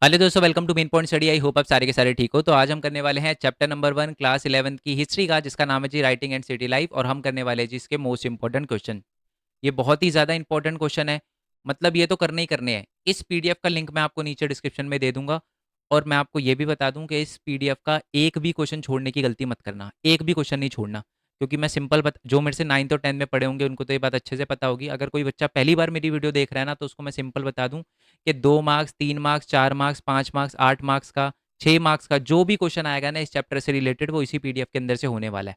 Hello दोस्तों, welcome to main point study. I hope आप सारे के सारे ठीक हो। तो आज हम करने वाले हैं चैप्टर नंबर 1 क्लास 11 की हिस्ट्री का, जिसका नाम है जी राइटिंग एंड सिटी लाइफ। और हम करने वाले हैं जी इसके मोस्ट इंपॉर्टेंट क्वेश्चन। ये बहुत ही ज़्यादा इंपॉर्टेंट क्वेश्चन है। मतलब ये तो करने ही करने हैं। इस पीडीएफ का लिंक मैं आपको नीचे डिस्क्रिप्शन में दे दूंगा। और मैं आपको ये भी बता दूं कि इस पीडीएफ का एक भी क्वेश्चन छोड़ने की गलती मत करना, एक भी क्वेश्चन नहीं छोड़ना। क्योंकि मैं जो मेरे से 9th और 10th में पढ़े होंगे उनको तो ये बात अच्छे से पता होगी। अगर कोई बच्चा पहली बार मेरी वीडियो देख रहा है ना, तो उसको मैं सिंपल बता दूं कि 2 marks, 3 marks, 4 marks, 5 marks, 8 marks का, 6 मार्क्स का जो भी क्वेश्चन आएगा ना इस चैप्टर से रिलेटेड, वो इसी पीडीएफ के अंदर से होने वाला है।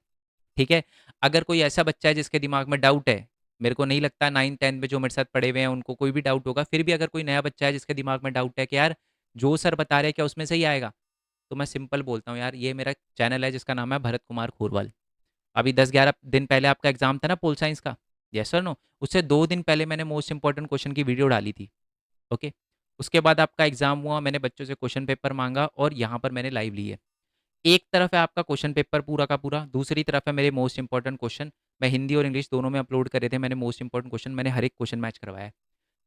ठीक है। अगर कोई ऐसा बच्चा है जिसके दिमाग में डाउट है, मेरे को नहीं लगता 9th 10th में जो मेरे साथ पढ़े हुए हैं उनको कोई भी डाउट होगा, फिर भी अगर कोई नया बच्चा है जिसके दिमाग में डाउट है कि यार जो सर बता रहे हैं क्या उसमें सही आएगा, तो मैं सिंपल बोलता हूँ यार, ये मेरा चैनल है जिसका नाम है भरत कुमार खोरवाल। अभी 10-11 दिन पहले आपका एग्जाम था ना पोल साइंस का, यस सर नो। उससे 2 दिन पहले मैंने मोस्ट इंपॉर्टेंट क्वेश्चन की वीडियो डाली थी। ओके। उसके बाद आपका एग्जाम हुआ, मैंने बच्चों से क्वेश्चन पेपर मांगा और यहाँ पर मैंने लाइव ली है। एक तरफ है आपका क्वेश्चन पेपर पूरा का पूरा, दूसरी तरफ है मेरे मोस्ट इंपॉर्टेंट क्वेश्चन। मैं हिंदी और इंग्लिश दोनों में अपलोड करे थे मैंने मोस्ट इंपॉर्टेंट क्वेश्चन। मैंने हर एक क्वेश्चन मैच करवाया है।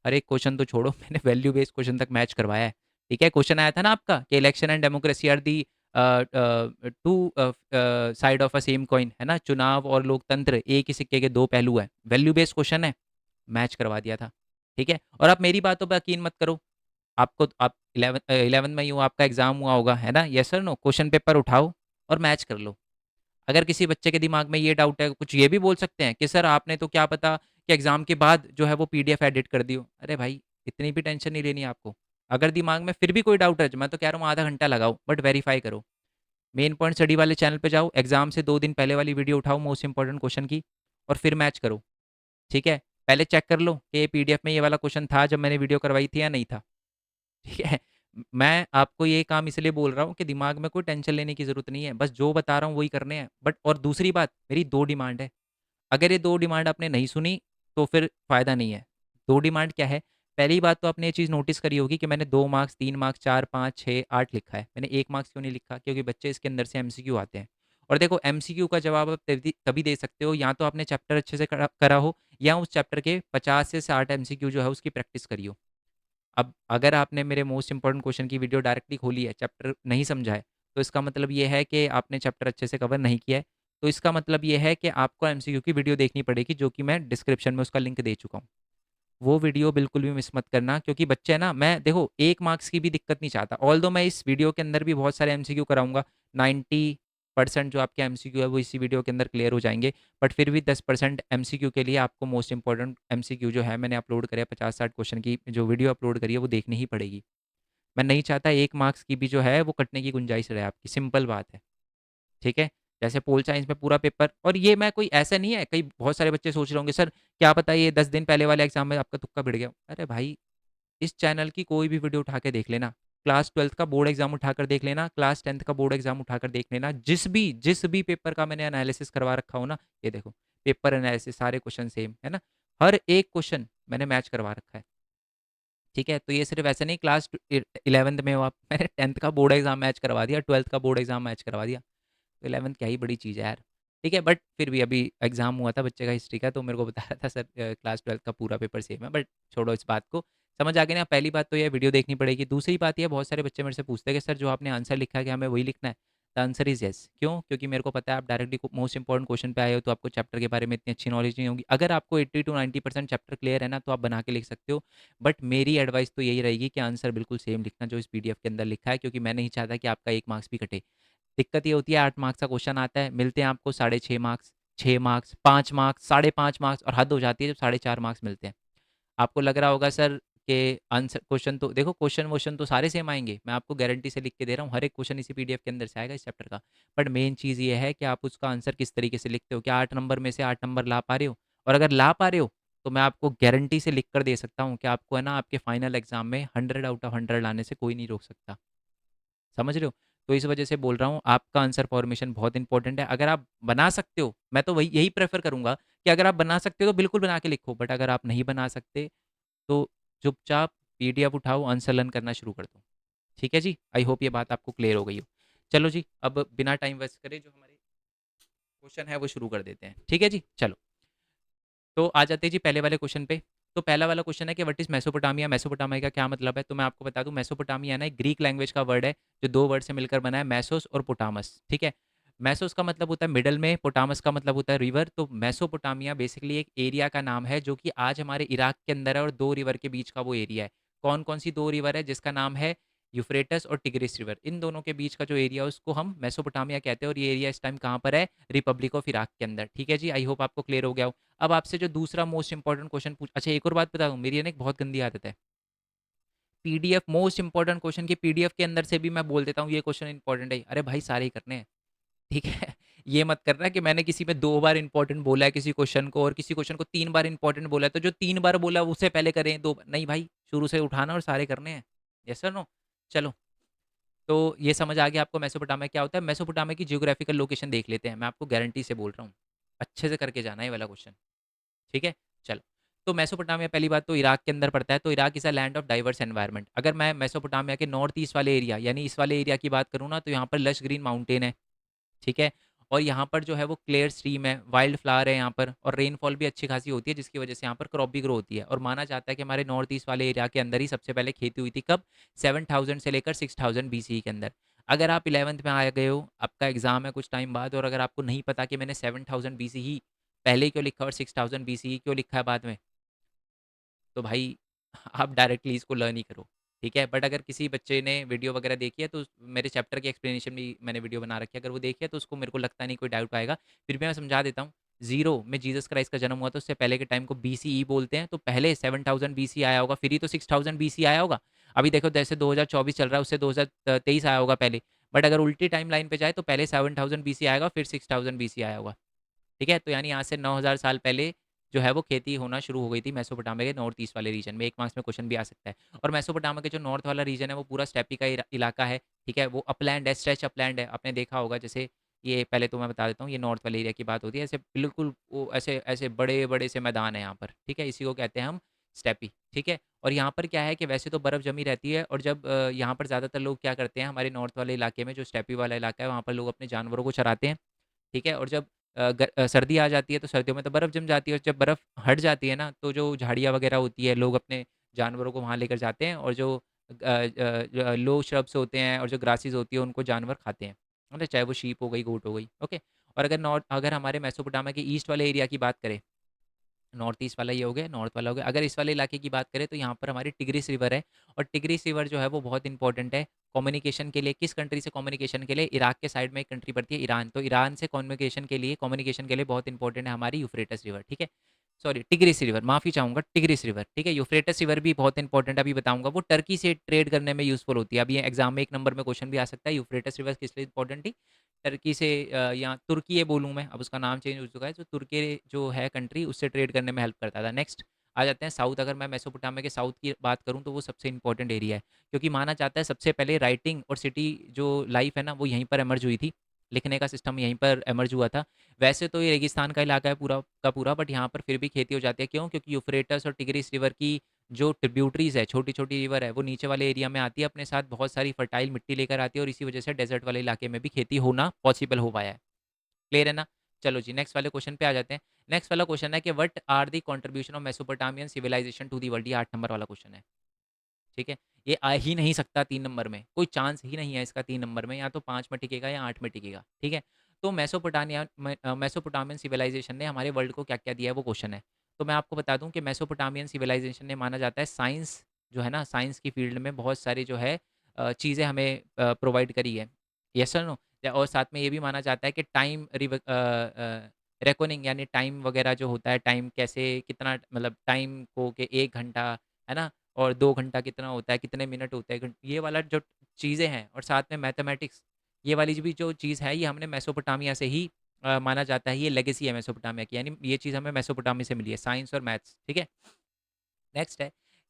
हर एक क्वेश्चन तो छोड़ो, मैंने वैल्यू बेस्ड क्वेश्चन तक मैच करवाया है। ठीक है। क्वेश्चन आया था ना आपका कि election and democracy are the two side of a same coin, है ना, चुनाव और लोकतंत्र एक ही सिक्के के दो पहलू है। वैल्यू बेस्ड क्वेश्चन है, मैच करवा दिया था। ठीक है। और आप मेरी बातों पर यकीन मत करो। आप 11 में ही हो, आपका एग्जाम हुआ होगा, है ना, yes sir no. Question paper उठाओ और मैच कर लो। अगर किसी बच्चे के दिमाग में ये डाउट है, कुछ ये भी बोल सकते हैं कि सर आपने तो क्या पता कि एग्जाम के बाद जो है वो पीडीएफ एडिट कर दी हो। अरे भाई, इतनी भी टेंशन नहीं लेनी आपको। अगर दिमाग में फिर भी कोई डाउट है, मैं तो कह रहा हूँ आधा घंटा लगाओ, बट वेरीफाई करो। मेन पॉइंट स्टडी वाले चैनल पे जाओ, एग्जाम से 2 दिन पहले वाली वीडियो उठाओ मोस्ट इंपॉर्टेंट क्वेश्चन की, और फिर मैच करो। ठीक है। पहले चेक कर लो कि पीडीएफ में ये वाला क्वेश्चन था जब मैंने वीडियो करवाई थी या नहीं था। ठीक है। मैं आपको ये काम इसलिए बोल रहा हूँ कि दिमाग में कोई टेंशन लेने की जरूरत नहीं है, बस जो बता रहा हूँ वही करने हैं। बट और दूसरी बात, मेरी 2 डिमांड है। अगर ये 2 डिमांड आपने नहीं सुनी तो फिर फायदा नहीं है। 2 डिमांड क्या है? पहली बात तो आपने ये चीज़ नोटिस करी होगी कि मैंने 2 मार्क्स, 3 मार्क्स, 4, 5, 6, 8 लिखा है। मैंने 1 मार्क्स क्यों नहीं लिखा? क्योंकि बच्चे इसके अंदर से एमसीक्यू आते हैं। और देखो, एमसीक्यू का जवाब आप तभी दे सकते हो, या तो आपने चैप्टर अच्छे से करा हो, या उस चैप्टर के 50 से 60 एमसीक्यू जो है उसकी प्रैक्टिस करी हो। अब अगर आपने मेरे मोस्ट इंपॉर्टेंट क्वेश्चन की वीडियो डायरेक्टली खोली है, चैप्टर नहीं समझा है, तो इसका मतलब ये है कि आपने चैप्टर अच्छे से कवर नहीं किया है। तो इसका मतलब ये है कि आपको एमसीक्यू की वीडियो देखनी पड़ेगी, जो कि मैं डिस्क्रिप्शन में उसका लिंक दे चुका हूँ। वो वीडियो बिल्कुल भी मिस मत करना, क्योंकि बच्चे है ना, मैं देखो 1 मार्क्स की भी दिक्कत नहीं चाहता। ऑल दो मैं इस वीडियो के अंदर भी बहुत सारे एमसीक्यू कराऊंगा। 90% जो आपके एमसीक्यू है वो इसी वीडियो के अंदर क्लियर हो जाएंगे। बट फिर भी 10% एमसीक्यू के लिए आपको मोस्ट इंपॉर्टेंट एमसीक्यू जो है मैंने अपलोड करे 50-60 क्वेश्चन की जो वीडियो अपलोड करी है वो देखनी ही पड़ेगी। मैं नहीं चाहता 1 मार्क्स की भी जो है वो कटने की गुंजाइश रहे आपकी, सिंपल बात है। ठीक है। जैसे पोल साइंस में पूरा पेपर, और ये मैं कोई ऐसा नहीं है, कई बहुत सारे बच्चे सोच रहे होंगे सर क्या पता ये 10 दिन पहले वाले एग्जाम में आपका तुक्का भिड़ गया। अरे भाई, इस चैनल की कोई भी वीडियो उठा के देख लेना। क्लास 12th का बोर्ड एग्जाम उठाकर देख लेना, क्लास 10th का बोर्ड एग्जाम उठाकर देख लेना। जिस भी पेपर का मैंने एनालिसिस करवा रखा हो ना, ये देखो, पेपर एनालिसिस सारे क्वेश्चन सेम है ना। हर एक क्वेश्चन मैंने मैच करवा रखा है। ठीक है। तो ये सिर्फ ऐसा नहीं क्लास 11th में हो आप, मैंने 10th का बोर्ड एग्जाम मैच करवा दिया, 12th का बोर्ड एग्जाम मैच करवा दिया। तो 11th क्या ही बड़ी चीज़ है यार। ठीक है। बट फिर भी अभी एग्जाम हुआ था बच्चे का हिस्ट्री का, तो मेरे को बता रहा था सर क्लास 12th का पूरा पेपर सेम है। बट छोड़ो इस बात को, समझ आ गया ना। पहली बात तो ये वीडियो देखनी पड़ेगी। दूसरी बात ये, बहुत सारे बच्चे मेरे से पूछते हैं कि सर जो आपने आंसर लिखा है क्या हमें वही लिखना है? The answer is yes. क्यों? क्योंकि मेरे को पता है आप डायरेक्टली मोस्ट इंपॉर्टेंट क्वेश्चन पे आए हो, तो आपको चैप्टर के बारे में इतनी अच्छी नॉलेज नहीं होगी। अगर आपको 80 to 90% चैप्टर क्लियर है ना, तो आप बना के लिख सकते हो। बट मेरी एडवाइस तो यही रहेगी कि आंसर बिल्कुल सेम लिखना जो इस पीडीएफ के अंदर लिखा है, क्योंकि मैं नहीं चाहता कि आपका 1 मार्क्स भी कटे। दिक्कत ये होती है 8 मार्क्स का क्वेश्चन आता है, मिलते हैं आपको 6.5 मार्क्स, 6 मार्क्स, 5 मार्क्स, 5.5 मार्क्स, और हद हो जाती है जब 4.5 मार्क्स मिलते हैं। आपको लग रहा होगा सर कि आंसर क्वेश्चन तो देखो, क्वेश्चन वोश्चन तो सारे सेम आएंगे, मैं आपको गारंटी से लिख के दे रहा हूँ, हर एक क्वेश्चन इसी पीडीएफ के अंदर से आएगा इस चैप्टर का। बट मेन चीज़ ये है कि आप उसका आंसर किस तरीके से लिखते हो, क्या 8 नंबर में से 8 नंबर ला पा रहे हो? और अगर ला पा रहे हो, तो मैं आपको गारंटी से लिख कर दे सकता हूँ कि आपको है ना आपके फाइनल एग्जाम में 100 आउट ऑफ 100 लाने से कोई नहीं रोक सकता। समझ रहे हो? तो इस वजह से बोल रहा हूँ, आपका आंसर फॉर्मेशन बहुत इंपॉर्टेंट है। अगर आप बना सकते हो, मैं तो वही यही प्रेफर करूंगा कि अगर आप बना सकते हो तो बिल्कुल बना के लिखो। बट अगर आप नहीं बना सकते, तो चुपचाप पीडीएफ उठाओ, आंसर लर्न करना शुरू कर दो। ठीक है जी। आई होप ये बात आपको क्लियर हो गई हो। चलो जी, अब बिना टाइम वेस्ट करे जो हमारे क्वेश्चन है वो शुरू कर देते हैं। ठीक है जी, चलो। तो आ जाते हैं जी पहले वाले क्वेश्चन पे। तो पहला वाला क्वेश्चन है कि व्हाट इज़ मेसोपोटामिया? मेसोपोटामिया का क्या मतलब है? तो मैं आपको बता दूँ, मेसोपोटामिया ना एक ग्रीक लैंग्वेज का वर्ड है, जो 2 वर्ड से मिलकर बना है, मेसोस और पोटामस, ठीक है? मेसोस का मतलब होता है मिडल में, पोटामस का मतलब होता है रिवर, तो मेसोपोटामिया बेसिकली एक एरिया का नाम है जो कि आज हमारे इराक के अंदर है और 2 रिवर के बीच का वो एरिया है। कौन-कौन सी 2 रिवर है? जिसका नाम है यूफ्रेटस और टिग्रिस रिवर। इन दोनों के बीच का जो एरिया है उसको हम मेसोपोटामिया कहते हैं और ये एरिया इस टाइम कहाँ पर है? रिपब्लिक ऑफ इराक के अंदर। ठीक है जी, आई होप आपको क्लियर हो गया हो। अब आपसे जो दूसरा मोस्ट इंपॉर्टेंट क्वेश्चन पूछ, अच्छा एक और बात बता दूँ, मेरी है ना एक बहुत गंदी आदत है, पीडीएफ मोस्ट इंपॉर्टेंट क्वेश्चन की पीडीएफ के अंदर से भी मैं बोल देता हूँ ये क्वेश्चन इंपॉर्टेंट है। अरे भाई सारे ही करने हैं, ठीक है? ये मत करना कि मैंने किसी में 2 बार इंपॉर्टेंट बोला है किसी क्वेश्चन को और किसी क्वेश्चन को 3 बार इंपॉर्टेंट बोला है, तो जो 3 बार बोला उससे पहले करें, 2 नहीं भाई, शुरू से उठाना और सारे करने हैं। Yes sir no? चलो, तो ये समझ आ गया आपको मेसोपोटामिया क्या होता है। मेसोपोटामिया की जियोग्राफिकल लोकेशन देख लेते हैं, मैं आपको गारंटी से बोल रहा हूँ। अच्छे से करके जाना है ये वाला क्वेश्चन, ठीक है? चलो, तो मेसोपोटामिया पहली बात तो इराक के अंदर पड़ता है, तो Iraq is a land of diverse environment. अगर मैं मेसोपोटामिया के नॉर्थ ईस्ट वाले एरिया यानी इस वाले एरिया की बात करूँ ना, तो यहाँ पर लश ग्रीन माउंटेन है, ठीक है? और यहाँ पर जो है वो क्लियर स्ट्रीम है, वाइल्ड फ्लावर है यहाँ पर और रेनफॉल भी अच्छी खासी होती है, जिसकी वजह से यहाँ पर क्रॉप भी ग्रो होती है। और माना जाता है कि हमारे नॉर्थ ईस्ट वाले एरिया के अंदर ही सबसे पहले खेती हुई थी, कब? 7000 से लेकर 6000 बीसीई के अंदर। अगर आप 11th में आ गए हो, आपका एग्जाम है कुछ टाइम बाद, और अगर आपको नहीं पता कि मैंने 7000 बीसीई पहले क्यों लिखा और 6000 बीसीई क्यों लिखा है बाद में, तो भाई आप डायरेक्टली इसको लर्न ही करो, ठीक है? बट अगर किसी बच्चे ने वीडियो वगैरह देखी है तो मेरे चैप्टर की एक्सप्लेनेशन भी मैंने वीडियो बना रखी है, अगर वो देखी है तो उसको मेरे को लगता नहीं कोई डाउट आएगा। फिर भी मैं समझा देता हूँ। ज़ीरो में जीसस क्राइस्ट का जन्म हुआ, तो उससे पहले के टाइम को बीसीई बोलते हैं, तो पहले 7000 बीसी आया होगा, फिर ही तो 6000 बीसी आया होगा। अभी देखो जैसे 2024 चल रहा है, उससे 2023 आया होगा पहले। बट अगर उल्टी टाइम लाइन पे जाए तो पहले 7000 बीसी आएगा, फिर 6000 बीसी आया होगा। ठीक है? तो यानी यहाँ से 9000 साल पहले जो है वो खेती होना शुरू हो गई थी मेसोपोटामिया के नॉर्थ ईस्ट वाले रीजन में। 1 मार्क्स में क्वेश्चन भी आ सकता है। और मेसोपोटामिया के जो नॉर्थ वाला रीजन है वो पूरा स्टेपी का इलाका है, ठीक है? वो अपलैंड है, स्ट्रेच अपलैंड है। आपने देखा होगा, जैसे ये पहले तो मैं बता देता हूँ, ये नॉर्थ वाले एरिया की बात होती है। ऐसे बिल्कुल वो ऐसे ऐसे बड़े-बड़े से मैदान है यहाँ पर, ठीक है? इसी को कहते हैं हम स्टेपी, ठीक है? और यहाँ पर क्या है कि वैसे तो बर्फ़ जमी रहती है, और जब यहाँ पर ज़्यादातर लोग क्या करते हैं, हमारे नॉर्थ वाले इलाके में जो स्टेपी वाला इलाका है, वहाँ पर लोग अपने जानवरों को चराते हैं। ठीक है? और जब सर्दी आ जाती है तो सर्दियों में तो बर्फ़ जम जाती है, और जब बर्फ़ हट जाती है ना, तो जो झाड़ियाँ वगैरह होती है, लोग अपने जानवरों को वहाँ लेकर जाते हैं, और जो लो श्रब्स होते हैं और जो ग्रासेस होती है उनको जानवर खाते हैं। मतलब चाहे वो शीप हो गई, गोट हो गई, ओके? और अगर हमारे मेसोपोटामिया के ईस्ट वाले एरिया की बात करें, नॉर्थ ईस्ट वाला ये हो गया, नॉर्थ वाला हो गया। अगर इस वाले इलाके की बात करें तो यहाँ पर हमारी टिग्रिस रिवर है, और टिग्रिस रिवर जो है वो बहुत इंपॉर्टेंट है कम्युनिकेशन के लिए। किस कंट्री से कम्युनिकेशन के लिए? इराक के साइड में एक कंट्री पड़ती है ईरान, तो ईरान से कम्युनिकेशन के लिए बहुत इंपॉर्टेंट है हमारी यूफ्रेटस रिवर, ठीक है? सॉरी, टिग्रिस रिवर, माफ़ी चाहूँगा, टिग्रिस रिवर, ठीक है? यूफ्रेटस रिवर भी बहुत इंपॉर्टेंट है, अभी बताऊँगा। वो टर्की से ट्रेड करने में यूज़फुल होती है। अभी ये एग्जाम में 1 नंबर में क्वेश्चन भी आ सकता है, यूफ्रेटस रिवर किस लिए इंपॉर्टेंट थी? टर्की से या तुर्की बोलूँ मैं, अब उसका नाम चेंज हो चुका है, तो तुर्की जो है कंट्री, उससे ट्रेड करने में हेल्प करता था। नेक्स्ट आ जाते हैं साउथ। अगर मैं मेसोपोटामिया के साउथ की बात करूँ तो वो सबसे इंपॉर्टेंट एरिया है, क्योंकि माना जाता है सबसे पहले राइटिंग और सिटी जो लाइफ है ना, वो यहीं पर एमर्ज हुई थी। लिखने का सिस्टम यहीं पर एमर्ज हुआ था। वैसे तो ये रेगिस्तान का इलाका है पूरा का पूरा, बट यहाँ पर फिर भी खेती हो जाती है। क्यों? क्योंकि यूफ्रेटस और टिग्रिस रिवर की जो ट्रिब्यूटरीज है, छोटी छोटी रिवर है, वो नीचे वाले एरिया में आती है, अपने साथ बहुत सारी फर्टाइल मिट्टी लेकर आती है, और इसी वजह से डेजर्ट वाले इलाके में भी खेती होना पॉसिबल हो पाया है। क्लियर है ना? चलो जी, नेक्स्ट वाले क्वेश्चन पे आ जाते हैं। नेक्स्ट वाला क्वेश्चन है कि what are the contribution of Mesopotamian civilisation to the world? ये 8 नंबर वाला क्वेश्चन है, ठीक है? ये आ ही नहीं सकता 3 नंबर में, कोई चांस ही नहीं है इसका 3 नंबर में, या तो 5 में टिकेगा या 8 में टिकेगा, ठीक है? तो मेसोपोटामियन सिविलाइजेशन ने हमारे वर्ल्ड को क्या-क्या दिया है, वो क्वेश्चन है। तो मैं आपको बता दूँ कि मेसोपोटामियन सिविलाइजेशन ने, माना जाता है साइंस जो है ना, साइंस की फील्ड में बहुत सारी जो है चीज़ें हमें प्रोवाइड करी है। येस और नो? और साथ में ये भी माना जाता है कि रेकॉनिंग यानी टाइम वगैरह जो होता है, टाइम कैसे, कितना मतलब टाइम को कि 1 घंटा, है ना? और 2 घंटा कितना होता है, कितने मिनट होते हैं, ये वाला जो चीज़ें हैं, और साथ में मैथमेटिक्स, ये वाली भी जो चीज़ है, ये हमने मेसोपोटामिया से ही माना जाता है, ये लेगेसी है मेसोपोटामिया की, यानी ये चीज़ हमें मेसोपोटामिया से मिली है, साइंस और मैथ्स, ठीक है? नेक्स्ट है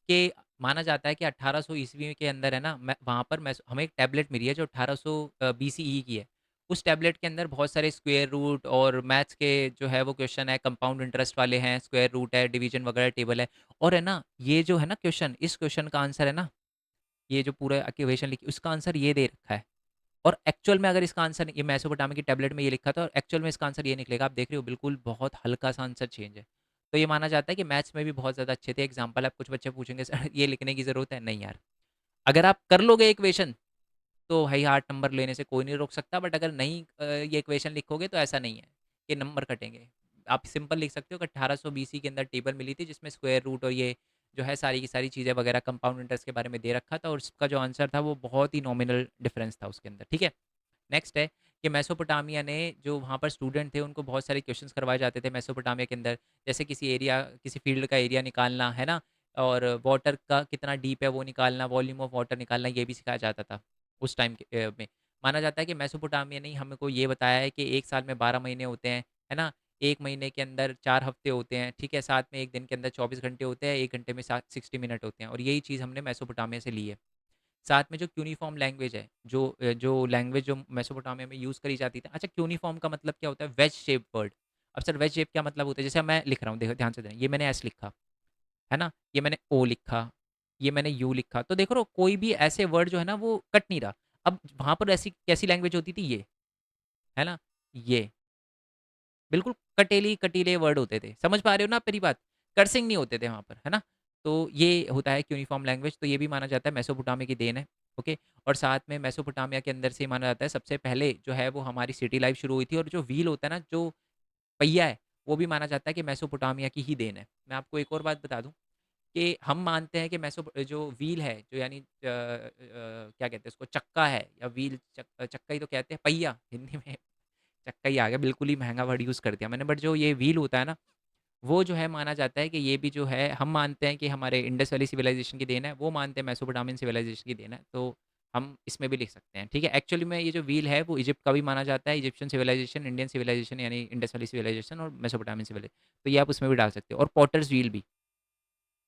कि माना जाता है कि 1800 ईस्वी के अंदर है ना, वहाँ पर हमें एक टैबलेट मिली है जो 1800 बीसीई की है। उस टैबलेट के अंदर बहुत सारे स्क्वायर रूट और मैथ्स के जो है वो क्वेश्चन है, कंपाउंड इंटरेस्ट वाले हैं, स्क्वायर रूट है, डिवीजन वगैरह टेबल है। और है ना, ये जो है ना क्वेश्चन, इस क्वेश्चन का आंसर है ना, ये जो पूरा इक्वेशन लिखी, उसका आंसर ये दे रखा है। और एक्चुअल में अगर इसका आंसर, ये मेसोपोटामिया की टैबलेट में ये लिखा था, और एक्चुअल में इसका आंसर ये निकलेगा, आप देख रहे हो बिल्कुल बहुत हल्का सा आंसर चेंज है। तो ये माना जाता है कि मैथ्स में भी बहुत ज़्यादा अच्छे थे। एग्ज़ाम्पल अब कुछ बच्चे पूछेंगे सर ये लिखने की ज़रूरत है? नहीं यार। अगर आप कर लोगे इक्वेशन तो भाई 8 नंबर लेने से कोई नहीं रोक सकता, बट अगर नहीं ये इक्वेशन लिखोगे तो ऐसा नहीं है कि नंबर कटेंगे। आप सिंपल लिख सकते हो कि 1800 बीसी के अंदर टेबल मिली थी जिसमें स्क्वायर रूट और ये जो है सारी की सारी चीज़ें वगैरह कंपाउंड इंटरेस्ट के बारे में दे रखा था, और उसका जो आंसर था वो बहुत ही नॉमिनल डिफरेंस था उसके अंदर, ठीक है। नेक्स्ट है कि मेसोपोटामिया ने जो वहाँ पर स्टूडेंट थे उनको बहुत सारे क्वेश्चंस करवाए जाते थे मेसोपोटामिया के अंदर, जैसे किसी एरिया किसी फील्ड का एरिया निकालना है ना, और वाटर का कितना डीप है वो निकालना, वॉल्यूम ऑफ वाटर निकालना, ये भी सिखाया जाता था उस टाइम में। माना जाता है कि मेसोपोटामिया ने ही हमको ये बताया है कि एक साल में 12 महीने होते हैं, है ना, एक महीने के अंदर 4 हफ्ते होते हैं, ठीक है, साथ में एक दिन के अंदर 24 घंटे होते हैं, 1 घंटे में 60 मिनट होते हैं, और यही चीज़ हमने मेसोपोटामिया से ली है। साथ में जो क्यूनीफॉर्म लैंग्वेज है, जो लैंग्वेज जो मेसोपोटामिया में यूज़ करी जाती थी। अच्छा, क्यूनीफॉर्म का मतलब क्या होता है? Veg shape word. अब सर वेज शेप क्या मतलब होता है? जैसे अब मैं लिख रहा हूँ, देखो ध्यान से देखें, ये मैंने एस लिखा, है ना? ये मैंने ओ लिखा, ये मैंने यू लिखा, तो देखो कोई भी ऐसे वर्ड जो है ना वो कट नहीं रहा। अब वहाँ पर ऐसी कैसी लैंग्वेज होती थी? ये, है ना? ये बिल्कुल कटेली कटीले वर्ड होते थे। समझ पा रहे हो ना आप मेरी बात? कर्सिंग नहीं होते थे वहाँ पर, है ना? तो ये होता है यूनिफ़ॉर्म लैंग्वेज, तो ये भी माना जाता है मेसोपोटामिया की देन है, ओके? और साथ में मेसोपोटामिया के अंदर से माना जाता है सबसे पहले जो है वो हमारी सिटी लाइफ़ शुरू हुई थी, और जो व्हील होता है ना, जो पहिया है, वो भी माना जाता है कि मेसोपोटामिया की ही देन है। मैं आपको एक और बात बता दूँ कि हम मानते हैं कि जो व्हील है, जो यानी क्या कहते हैं उसको, चक्का है या व्हील, चक्का ही तो कहते हैं, पहिया हिंदी में चक्का ही आ गया, बिल्कुल ही महँगा वर्ड यूज़ कर दिया मैंने, बट जो ये व्हील होता है ना, वो जो है माना जाता है कि ये भी जो है हम मानते हैं कि हमारे इंडस वैली सिविलाइज़ेशन की देन है, वो मानते हैं मेसोपोटामियन सिविलाइज़ेशन की देन है, तो हम इसमें भी लिख सकते हैं, ठीक है। एक्चुअली में ये जो व्हील है वो इजिप्ट का भी माना जाता है, इजिप्शियन सिविलाइज़ेशन, इंडियन सिविलाइज़ेशन यानी इंडस वैली सिविलाइज़ेशन और मेसोपोटामियन सिविलाइज़ेशन, तो ये आप उसमें भी डाल सकते हो, और पॉटर्स व्हील भी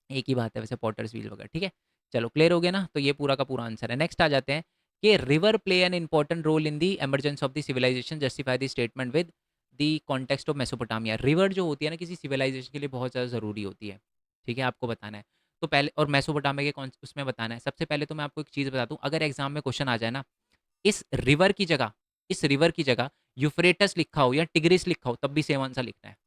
एक ही बात है वैसे, पॉटर्स व्हील वगैरह, ठीक है। चलो क्लियर हो गया ना, तो ये पूरा का पूरा आंसर है। नेक्स्ट आ जाते हैं कि river play an important role in the emergence of the civilisation, justify the statement with the context of Mesopotamia. River जो होती है ना किसी सिविलाइजेशन के लिए बहुत ज़्यादा ज़रूरी होती है, ठीक है, आपको बताना है। तो पहले, और मेसोपोटामिया के कौन उसमें बताना है, सबसे पहले तो मैं आपको एक चीज़ बता दूँ, अगर एग्जाम में क्वेश्चन आ जाए ना, इस रिवर की जगह इस रिवर की जगह यूफ्रेटस लिखा हो या टिग्रिस लिखा हो, तब भी सेम आंसर लिखना है।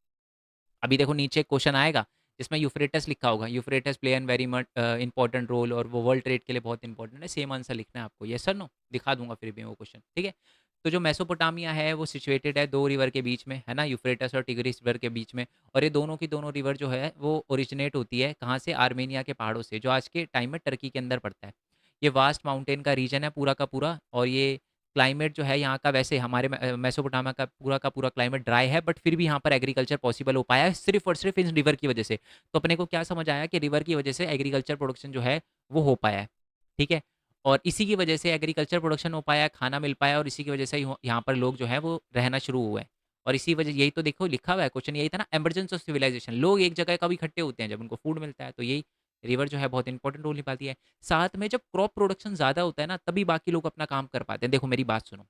अभी देखो नीचे एक क्वेश्चन आएगा जिसमें यूफ्रेटस लिखा होगा, Euphrates play an very much important role, और वो वर्ल्ड ट्रेड के लिए बहुत इंपॉर्टेंट है, सेम आंसर लिखना है आपको, यस सर नो, दिखा दूंगा फिर भी वो क्वेश्चन, ठीक है। तो जो मेसोपोटामिया है वो सिचुएटेड है दो रिवर के बीच में, है ना, यूफ्रेटस और टिग्रिस रिवर के बीच में, और ये दोनों की दोनों रिवर जो है वो ओरिजिनेट होती है कहाँ से? आर्मेनिया के पहाड़ों से, जो आज के टाइम में टर्की के अंदर पड़ता है। ये वास्ट माउंटेन का रीजन है पूरा का पूरा, और ये क्लाइमेट जो है यहाँ का, वैसे हमारे मेसोपोटामिया का पूरा क्लाइमेट ड्राई है, बट फिर भी यहाँ पर एग्रीकल्चर पॉसिबल हो पाया है सिर्फ और सिर्फ इस रिवर की वजह से। तो अपने को क्या समझ आया कि रिवर की वजह से एग्रीकल्चर प्रोडक्शन जो है वो हो पाया है, ठीक है। और इसी की वजह से एग्रीकल्चर प्रोडक्शन हो पाया, खाना मिल पाया, और इसी की वजह से यहाँ पर लोग जो है वो रहना शुरू हुए हैं। और इसी वजह, यही तो देखो लिखा हुआ है क्वेश्चन, यही था ना, एमरजेंस ऑफ सिविलाइजेशन, लोग एक जगह कभी इकट्ठे होते हैं जब उनको फूड मिलता है, तो यही रिवर जो है बहुत इंपॉर्टेंट रोल निभाती है। साथ में जब क्रॉप प्रोडक्शन ज़्यादा होता है ना, तभी बाकी लोग अपना काम कर पाते हैं। देखो मेरी बात सुनो,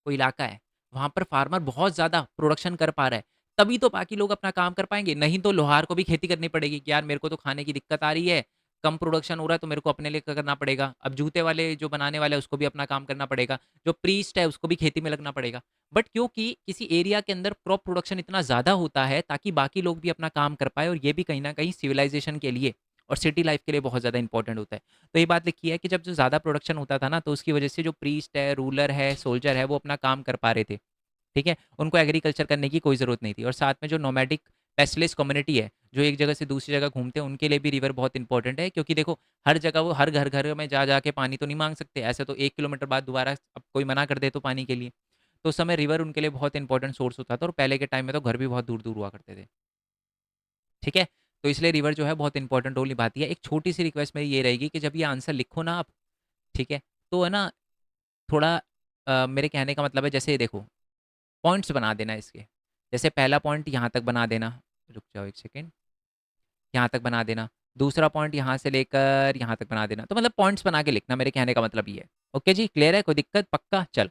कोई इलाका है, वहाँ पर फार्मर बहुत ज़्यादा प्रोडक्शन कर पा रहा है, तभी तो बाकी लोग अपना काम कर पाएँगे, नहीं तो लोहार को भी खेती करनी पड़ेगी कि यार मेरे को तो खाने की दिक्कत आ रही है, कम प्रोडक्शन हो रहा है तो मेरे को अपने लिए करना पड़ेगा। अब जूते वाले जो बनाने वाला है उसको भी अपना काम करना पड़ेगा, जो प्रीस्ट है उसको भी खेती में लगना पड़ेगा। बट क्योंकि किसी एरिया के अंदर क्रॉप प्रोडक्शन इतना ज़्यादा होता है ताकि बाकी लोग भी अपना काम कर पाएँ, और ये भी कहीं न कहीं सिविलाइज़ेशन के लिए और सिटी लाइफ़ के लिए बहुत ज़्यादा इंपॉर्टेंट होता है। तो ये बात लिखी है कि जब जो ज़्यादा प्रोडक्शन होता था ना, तो उसकी वजह से जो प्रीस्ट है, रूलर है, सोल्जर है, वो अपना काम कर पा रहे थे, ठीक है? उनको एग्रीकल्चर करने की कोई ज़रूरत नहीं थी, और साथ में जो नोमैडिक पेस्टलेस कम्युनिटी है, जो एक जगह से दूसरी जगह घूमते हैं, उनके लिए भी रिवर बहुत इंपॉर्टेंट है, क्योंकि देखो हर जगह वो हर घर-घर में जा-जा के पानी तो नहीं माँग सकते, ऐसे तो 1 किलोमीटर बाद दोबारा अब कोई मना कर दे तो पानी के लिए, तो उस समय रिवर उनके लिए बहुत इंपॉर्टेंट सोर्स होता था, और पहले के टाइम में तो घर भी बहुत दूर-दूर हुआ करते थे, ठीक है? तो इसलिए रिवर जो है बहुत इंपॉर्टेंट रोल निभाती है। एक छोटी-सी रिक्वेस्ट मेरी ये रहेगी कि जब ये आंसर लिखो ना आप, ठीक है? तो है ना, थोड़ा मेरे कहने का मतलब है, जैसे देखो पॉइंट्स बना देना इसके। जैसे पहला पॉइंट यहाँ तक बना देना, रुक जाओ 1 सेकंड, यहाँ तक बना देना। दूसरा पॉइंट यहाँ से लेकर यहाँ तक बना देना। तो मतलब पॉइंट्स बना के लिखना, मेरे कहने का मतलब ये है। ओके जी, क्लियर है? कोई दिक्कत? पक्का? चलो,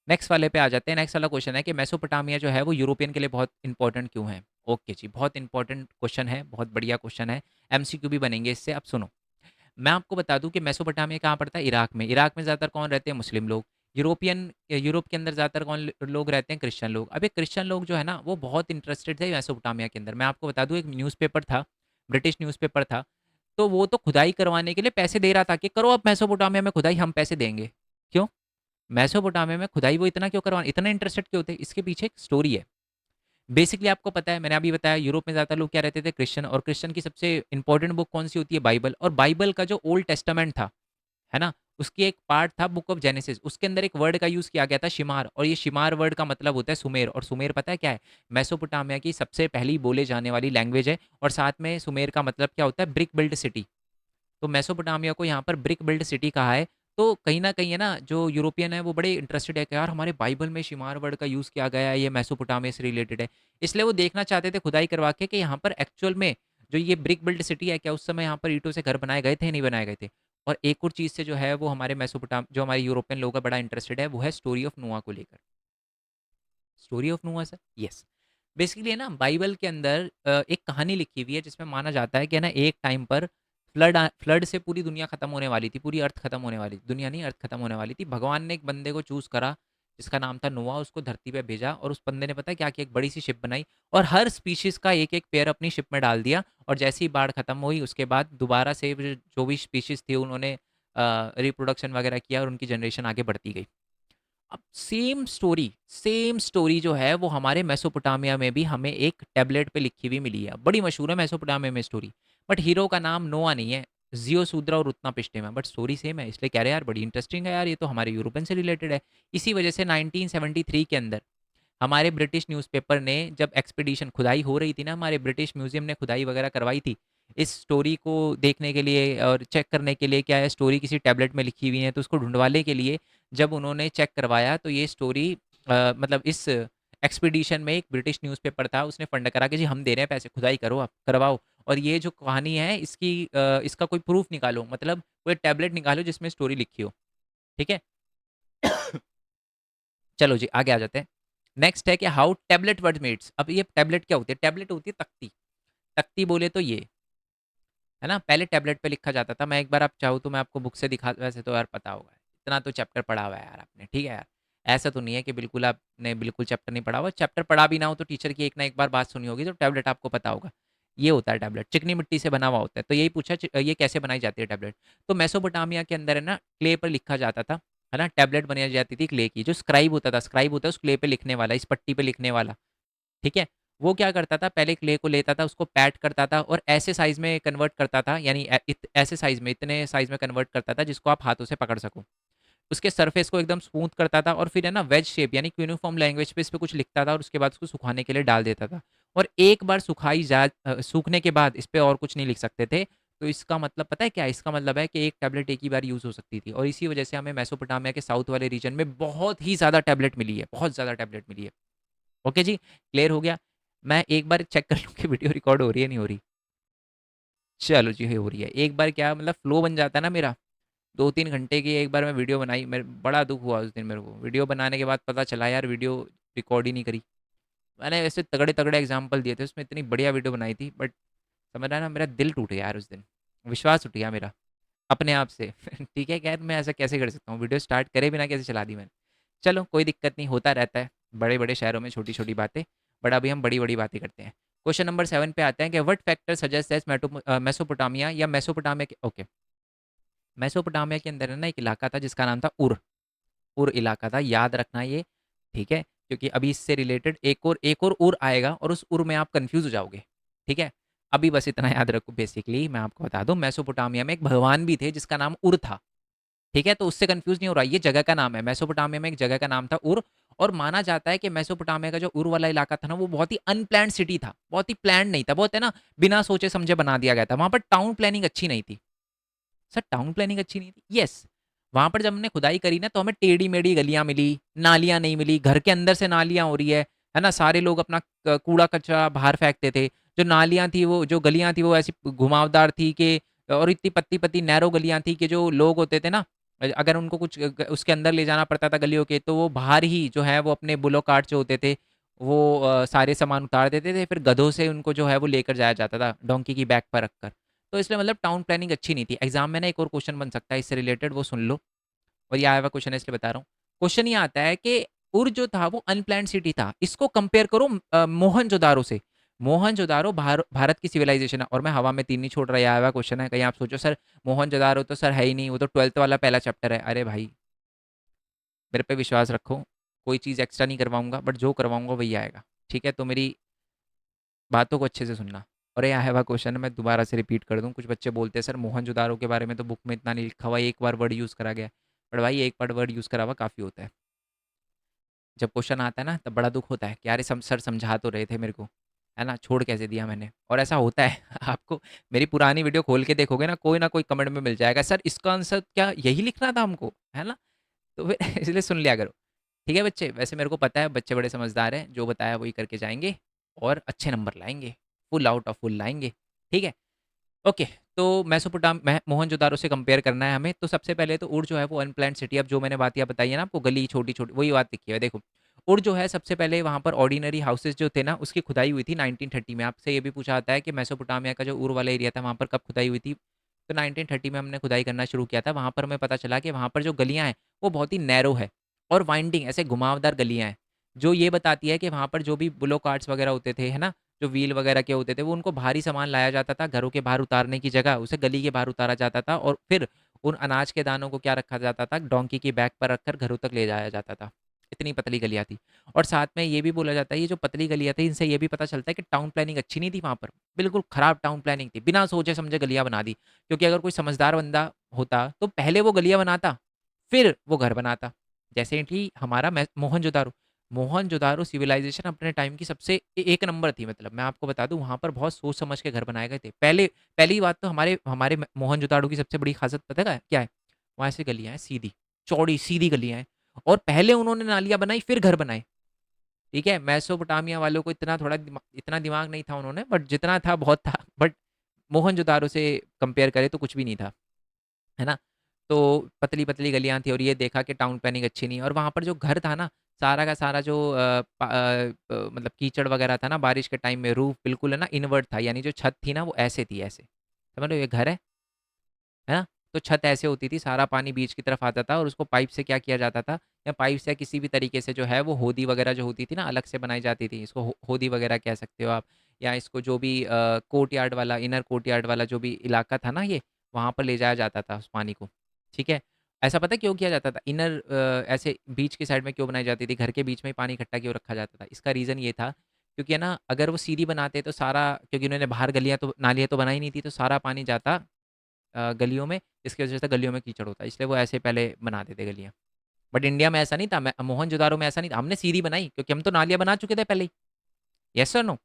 नेक्स्ट वाले पे आ जाते हैं। नेक्स्ट वाला क्वेश्चन है कि मेसोपोटामिया जो है वो यूरोपियन के लिए बहुत इंपॉर्टेंट क्यों है? ओके जी, बहुत इंपॉर्टेंट क्वेश्चन है, बहुत बढ़िया क्वेश्चन है। एमसीक्यू भी बनेंगे इससे। अब सुनो, मैं आपको बता दूं कि मेसोपोटामिया कहाँ पड़ता है? इराक में। इराक में ज़्यादातर कौन रहते हैं? मुस्लिम लोग। यूरोप के अंदर ज़्यादातर लोग रहते हैं? क्रिश्चियन लोग। अब ये क्रिश्चियन लोग जो है ना, वो बहुत इंटरेस्टेड थे मेसोपोटामिया के अंदर। मैं आपको बता दूँ, एक न्यूज़पेपर था, ब्रिटिश न्यूज़पेपर था, तो वो तो खुदाई करवाने के लिए पैसे दे रहा था कि करो आप मेसोपोटामिया में खुदाई, हम पैसे देंगे। क्यों? मेसोपोटामिया में खुदाई वो इतना क्यों करवाना, इतना इंटरेस्टेड क्यों थे? इसके पीछे एक स्टोरी है। बेसिकली आपको पता है, मैंने अभी बताया यूरोप में ज़्यादातर लोग क्या रहते थे? क्रिश्चियन। और क्रिश्चियन की सबसे इंपॉर्टेंट बुक कौन-सी होती है? बाइबल। और बाइबल का जो ओल्ड टेस्टामेंट था, है ना? उसकी एक पार्ट था बुक ऑफ जेनेसिस, उसके अंदर एक वर्ड का यूज़ किया गया था शिमार, और ये शिमार वर्ड का मतलब होता है सुमेर, और सुमेर पता है क्या है? मेसोपोटामिया की सबसे पहली बोले जाने वाली लैंग्वेज है, और साथ में सुमेर का मतलब क्या होता है? Brick build city. तो मेसोपोटामिया को यहाँ पर ब्रिक बिल्ड सिटी कहा है। तो कहीं न कहीं है ना, जो यूरोपियन है वो बड़े इंटरेस्टेड है कि यार हमारे बाइबल में शिमार वर्ड का यूज़ किया गया है, ये मेसोपोटामिया से रिलेटेड है। इसलिए वो देखना चाहते थे खुदाई करवा के कि यहाँ पर एक्चुअल में जो ये ब्रिक बिल्ड सिटी है, क्या उस समय यहाँ पर ईंटों से घर बनाए गए थे, नहीं बनाए गए थे? और एक और चीज़ से जो है वो हमारे जो हमारे यूरोपियन लोग हैं बड़ा इंटरेस्टेड है, वो है स्टोरी ऑफ नोआ को लेकर। स्टोरी ऑफ नोआ सर? यस। बेसिकली है ना, बाइबल के अंदर एक कहानी लिखी हुई है जिसमें माना जाता है कि है ना, एक टाइम पर फ्लड से पूरी दुनिया खत्म होने वाली थी, पूरी अर्थ खत्म होने वाली थी, दुनिया नहीं, अर्थ खत्म होने वाली थी। भगवान ने एक बंदे को चूज करा जिसका नाम था नोआ, उसको धरती पे भेजा, और उस बंदे ने पता है क्या किया? एक बड़ी सी शिप बनाई, और हर स्पीशीज का एक एक पेयर अपनी शिप में डाल दिया। और जैसे ही बाढ़ खत्म हुई, उसके बाद दोबारा से जो भी स्पीशीज थी उन्होंने रिप्रोडक्शन वगैरह किया, और उनकी जनरेशन आगे बढ़ती गई। अब सेम स्टोरी जो है वो हमारे मेसोपोटामिया में भी हमें एक टैबलेट पे लिखी हुई मिली है। बड़ी मशहूर है मेसोपोटामिया में स्टोरी, बट हीरो का नाम नोआ नहीं है, जियो सूद्रा और उतना पिष्टे में, बट स्टोरी सेम है। इसलिए कह रहे हैं यार बड़ी इंटरेस्टिंग है यार, ये तो हमारे यूरोपियन से रिलेटेड है। इसी वजह से 1973 के अंदर हमारे ब्रिटिश न्यूज़पेपर ने, जब एक्सपीडिशन खुदाई हो रही थी ना, हमारे ब्रिटिश म्यूजियम ने खुदाई वगैरह करवाई थी इस स्टोरी को देखने के लिए और चेक करने के लिए क्या है स्टोरी किसी टैबलेट में लिखी हुई है, तो उसको ढूंढवाने के लिए जब उन्होंने चेक करवाया, तो ये स्टोरी मतलब इस एक्सपीडिशन में एक ब्रिटिश न्यूज़पेपर था, उसने फंड करा कि जी हम दे रहे हैं पैसे, खुदाई करो, आप करवाओ, और ये जो कहानी है इसका कोई प्रूफ निकालो, मतलब कोई टैबलेट निकालो जिसमें स्टोरी लिखी हो। ठीक है। चलो जी आगे आ जाते हैं। नेक्स्ट है कि हाउ टैबलेट वर्ड मेड्स। अब ये टैबलेट क्या होती है? टैबलेट होती है तख्ती। तख्ती बोले तो ये है ना, पहले टैबलेट पे लिखा जाता था। मैं एक बार आप चाहो तो मैं आपको बुक से दिखा, वैसे तो यार पता होगा, इतना तो चैप्टर पढ़ा हुआ है यार आपने, ठीक है यार। ऐसा तो नहीं है कि बिल्कुल आपने बिल्कुल चैप्टर नहीं पढ़ा हुआ, चैप्टर पढ़ा भी ना हो तो टीचर की एक ना एक बार बात सुनी होगी, तो टैबलेट आपको पता होगा। ये होता है टैबलेट, चिकनी मिट्टी से बना हुआ होता है। तो यही पूछा ये कैसे बनाई जाती है टैबलेट? तो मेसोपोटामिया के अंदर है ना, क्ले पर लिखा जाता था, है ना, टैबलेट बनाई जाती थी क्ले की। जो स्क्राइब होता था, स्क्राइब होता है उस क्ले पे लिखने वाला, इस पट्टी पे लिखने वाला, ठीक है? वो क्या करता था, पहले क्ले को लेता था, उसको पैट करता था और ऐसे साइज़ में कन्वर्ट करता था, यानी ऐसे साइज़ में, इतने साइज़ में कन्वर्ट करता था जिसको आप हाथों से पकड़ सको। उसके सरफेस को एकदम स्मूथ करता था, और फिर है ना वेज शेप यानी यूनिफॉर्म लैंग्वेज पे इस पे कुछ लिखता था, और उसके बाद उसको सुखाने के लिए डाल देता था। और एक बार सूखने के बाद इस पे और कुछ नहीं लिख सकते थे। तो इसका मतलब पता है क्या है? इसका मतलब है कि एक टैबलेट एक ही बार यूज़ हो सकती थी, और इसी वजह से हमें मेसोपोटामिया के साउथ वाले रीजन में बहुत ही ज़्यादा टैबलेट मिली है, बहुत ज़्यादा टैबलेट मिली है। ओके जी, क्लियर हो गया? मैं एक बार चेक कर लूँ कि वीडियो रिकॉर्ड हो रही है, नहीं हो रही? चलो जी, हो रही है। एक बार क्या मतलब फ्लो बन जाता है ना मेरा, 2-3 घंटे की एक बार मैं वीडियो बनाई, मेरे बड़ा दुःख हुआ उस दिन मेरे को। वीडियो बनाने के बाद पता चला यार वीडियो रिकॉर्ड ही नहीं करी। मैंने ऐसे तगड़े-तगड़े एग्ज़ाम्पल दिए थे, उसमें इतनी बढ़िया वीडियो बनाई थी, बट समझ रहा है ना, मेरा दिल टूट गया यार उस दिन। विश्वास उठ गया मेरा अपने आप से। ठीक है, खैर मैं ऐसा कैसे कर सकता हूँ? वीडियो स्टार्ट करे बिना कैसे चला दी मैंने। चलो कोई दिक्कत नहीं, होता रहता है। बड़े-बड़े शहरों में छोटी-छोटी बातें, बट अभी हम बड़ी-बड़ी बातें करते हैं। क्वेश्चन नंबर 7 पे आते हैं कि what factor suggest that Mesopotamia या मेसोपोटामिया के ओके, मेसोपोटामिया के अंदर है ना एक इलाका था जिसका नाम था उर। उर इलाका था, याद रखना ये, ठीक है? क्योंकि अभी इससे रिलेटेड एक और उर आएगा, और उस उर में आप कन्फ्यूज़ हो जाओगे, ठीक है? अभी बस इतना याद रखो, बेसिकली मैं आपको बता दूँ, मेसोपोटामिया में एक भगवान भी थे जिसका नाम उर था। ठीक है? तो उससे कन्फ्यूज़ नहीं हो रहा, ये जगह का नाम है। मेसोपोटामिया में एक जगह का नाम था उर, और माना जाता है कि मेसोपोटामिया का जो उर वाला इलाका था ना, वो बहुत ही अनप्लैन्ड सिटी था। बहुत ही प्लान्ड नहीं था। बहुत है ना, बिना सोचे-समझे बना दिया गया था। वहाँ पर टाउन प्लानिंग अच्छी नहीं थी। सर टाउन प्लानिंग अच्छी नहीं थी? येस। वहाँ पर जब हमने खुदाई करी ना, तो हमें टेढ़ी-मेढ़ी गलियाँ मिली, नालियाँ नहीं मिली, घर के अंदर से नालियाँ हो रही है ना? सारे लोग अपना कूड़ा-कचरा बाहर फेंकते थे। जो नालियाँ थी वो, जो गलियाँ थी वो ऐसी घुमावदार थी कि, और इतनी पतली-पतली नैरो गलियाँ थी कि जो लोग होते थे ना, अगर उनको कुछ उसके अंदर ले जाना पड़ता था गलियों के, तो वो बाहर ही जो है वो अपने बुलो कार्ट जो होते थे, वो सारे सामान उतार देते थे, फिर गधों से उनको जो है वो लेकर जाया जाता था, डोंकी की बैक पर रखकर। तो इसलिए मतलब टाउन प्लानिंग अच्छी नहीं थी। एग्जाम में ना एक और क्वेश्चन बन सकता है इससे रिलेटेड, वो सुन लो, और ये आया हुआ क्वेश्चन है इसलिए बता रहा हूँ। क्वेश्चन ये आता है कि उर जो था वो अनप्लैन्ड सिटी था, इसको कंपेयर करो मोहनजोदारो से। मोहनजोदारो भारत की सिविलाइजेशन है, और मैं हवा में तीन नहीं छोड़ रहा, ये आया हुआ क्वेश्चन है। कहीं आप सोचो सर मोहनजोदारो तो सर है ही नहीं, वो तो 12th वाला पहला चैप्टर है। अरे भाई मेरे पे विश्वास रखो, कोई चीज़ एक्स्ट्रा नहीं करवाऊंगा, बट जो करवाऊंगा वही आएगा। ठीक है, तो मेरी बातों को अच्छे से सुनना। और ये आया हुआ क्वेश्चन है, मैं दोबारा से रिपीट कर दूं। कुछ बच्चे बोलते हैं सर मोहनजोदारो के बारे में तो बुक में इतना नहीं लिखा हुआ, एक बार वर्ड यूज़ करा गया है। बट भाई एक बार वर्ड यूज़ करा हुआ काफ़ी होता है। जब क्वेश्चन आता है ना तब बड़ा दुख होता है कि यार सब सर समझा तो रहे थे मेरे को, है ना, छोड़ कैसे दिया मैंने। और ऐसा होता है आपको मेरी पुरानी वीडियो खोल के देखोगे ना कोई कमेंट में मिल जाएगा, सर इसका आंसर क्या यही लिखना था हमको, है ना। तो फिर इसलिए सुन लिया करो। ठीक है बच्चे, वैसे मेरे को पता है बच्चे बड़े समझदार हैं, जो बताया वही करके जाएंगे और अच्छे नंबर लाएंगे, फुल आउट ऑफ फुल लाएंगे। ठीक है, ओके। तो मोहनजोदारो से कंपेयर करना है हमें, तो सबसे पहले तो उर जो है वो अनप्लैन्ड सिटी, अब जो मैंने बात यहाँ बताई है ना आपको, गली छोटी छोटी, वही बात लिखी है देखो। उर जो है सबसे पहले वहाँ पर ऑर्डिनरी हाउसेज जो थे ना उसकी खुदाई हुई थी 1930 में। आपसे ये भी पूछा जाता है कि मेसोपोटामिया का जो उर वाला एरिया था वहाँ पर कब खुदाई हुई थी, तो 1930 में हमने खुदाई करना शुरू किया था। वहाँ पर हमें पता चला कि वहाँ पर जो गलियाँ हैं वो बहुत ही नैरो है और वाइंडिंग, ऐसे घुमावदार गलियाँ हैं, जो ये बताती है कि वहाँ पर जो भी बुलो कार्ट्स वगैरह होते थे, है ना, जो व्हील वगैरह के होते थे, वो उनको भारी सामान लाया जाता था, घरों के बाहर उतारने की जगह उसे गली के बाहर उतारा जाता था, और फिर उन अनाज के दानों को क्या रखा जाता था, डोंकी की बैक पर रखकर घरों तक ले जाया जाता था। इतनी पतली गलियाँ थी। और साथ में ये भी बोला जाता है, ये जो पतली गलियाँ थी इनसे ये भी पता चलता है कि टाउन प्लानिंग अच्छी नहीं थी वहाँ पर, बिल्कुल खराब टाउन प्लानिंग थी, बिना सोचे समझे गलियाँ बना दी। क्योंकि अगर कोई समझदार बंदा होता तो पहले वो गलियाँ बनाता, फिर वो घर बनाता। जैसे कि हमारा मोहनजोदारो, मोहनजोदारो सिविलाइजेशन अपने टाइम की सबसे एक नंबर थी। मतलब मैं आपको बता दूं वहाँ पर बहुत सोच समझ के घर बनाए गए थे। पहले पहली बात तो हमारे हमारे मोहनजोदारो की सबसे बड़ी खासियत पता है क्या है, वहाँ से गलियाँ हैं सीधी, चौड़ी सीधी गलियाँ हैं, और पहले उन्होंने नालियाँ बनाई फिर घर बनाए। ठीक है, मैसोपोटामिया वालों को इतना दिमाग नहीं था उन्होंने, बट जितना था बहुत था। बट मोहनजोदारो से कंपेयर करें तो कुछ भी नहीं था, है ना। तो पतली पतली गलियां थी, और ये देखा कि टाउन प्लानिंग अच्छी नहीं है। और वहाँ पर जो घर था ना, सारा का सारा जो मतलब कीचड़ वगैरह था ना बारिश के टाइम में, रूफ बिल्कुल है ना इनवर्ट था, यानी जो छत थी ना वो ऐसे थी, ऐसे समझ लो ये घर है ना। तो छत ऐसे होती थी, सारा पानी बीच की तरफ आता था, और उसको पाइप से क्या किया जाता था, या पाइप से किसी भी तरीके से जो है वो होदी वगैरह जो होती थी ना अलग से बनाई जाती थी, इसको होदी वगैरह कह सकते हो आप। या इसको जो भी कोर्ट यार्ड वाला, इनर कोर्ट यार्ड वाला जो भी इलाका था ना, ये वहाँ पर ले जाया जाता था उस पानी को। ठीक है, ऐसा पता है क्यों किया जाता था, इनर ऐसे बीच की साइड में क्यों बनाई जाती थी, घर के बीच में ही पानी इकट्ठा क्यों रखा जाता था, इसका रीज़न ये था क्योंकि है ना अगर वो सीधी बनाते तो सारा, क्योंकि उन्होंने बाहर गलियाँ तो नालियाँ तो बनाई नहीं थी, तो सारा पानी जाता गलियों में, जिसकी वजह से गलियों में कीचड़ होता है, इसलिए वो ऐसे पहले बनाते थे गलियाँ। बट इंडिया में ऐसा नहीं था, मोहनजोदारो में ऐसा नहीं था, हमने सीधी बनाई क्योंकि हम तो नालियाँ बना चुके थे पहले ही। यस और नो।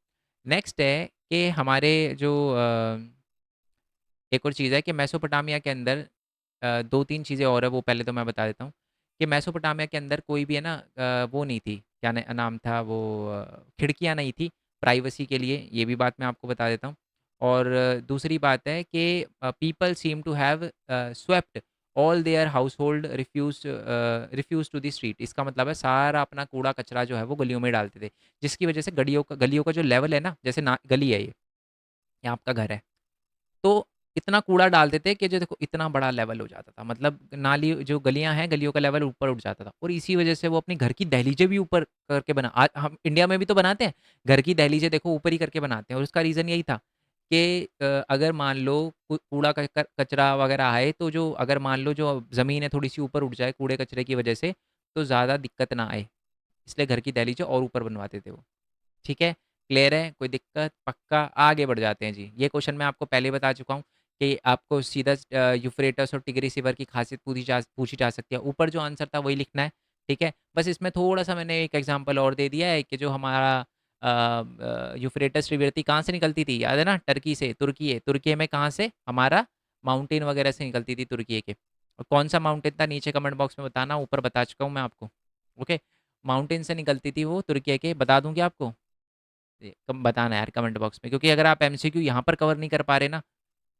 नेक्स्ट है कि हमारे जो एक और चीज़ है कि मेसोपोटामिया के अंदर दो तीन चीज़ें और है, वो पहले तो मैं बता देता हूँ कि मेसोपोटामिया के अंदर कोई भी है ना वो नहीं थी, क्या नाम था वो, खिड़कियाँ नहीं थी प्राइवेसी के लिए, ये भी बात मैं आपको बता देता हूँ। और दूसरी बात है कि people seem to have swept all their house hold refuse to the street, इसका मतलब है सारा अपना कूड़ा कचरा जो है वो गलियों में डालते थे, जिसकी वजह से गलियों का जो लेवल है ना, जैसे ना गली है ये आपका घर है, तो इतना कूड़ा डालते थे कि जो देखो इतना बड़ा लेवल हो जाता था, मतलब नाली जो गलियां हैं गलियों का लेवल ऊपर उठ जाता था, और इसी वजह से वो अपनी घर की दहलीजें भी ऊपर करके बना, आज हम इंडिया में भी तो बनाते हैं, घर की दहलीजें देखो ऊपर ही करके बनाते हैं। और उसका रीज़न यही था कि अगर मान लो कूड़ा कचरा वगैरह आए, तो जो अगर मान लो जो ज़मीन है थोड़ी सी ऊपर उठ जाए कूड़े कचरे की वजह से, तो ज़्यादा दिक्कत ना आए, इसलिए घर की दहलीजें और ऊपर बनवाते थे वो। ठीक है, क्लियर है, कोई दिक्कत, पक्का। आगे बढ़ जाते हैं जी। ये क्वेश्चन मैं आपको पहले बता चुका हूँ कि आपको सीधा यूफ्रेटस और टिग्रिस रिवर की खासियत पूछी जा सकती है, ऊपर जो आंसर था वही लिखना है। ठीक है, बस इसमें थोड़ा सा मैंने एक एग्जांपल और दे दिया है कि जो हमारा यूफ्रेटस रिवर थी कहाँ से निकलती थी, याद है ना, टर्की से, तुर्की में कहाँ से, हमारा माउंटेन वगैरह से निकलती थी तुर्की के। और कौन सा माउंटेन था नीचे कमेंट बॉक्स में बताना, ऊपर बता चुका हूँ मैं आपको। ओके, माउंटेन से निकलती थी वो तुर्की के, बता दूं क्या आपको, कम बताना यार कमेंट बॉक्स में, क्योंकि अगर आप एमसीक्यू यहाँ पर कवर नहीं कर पा रहे ना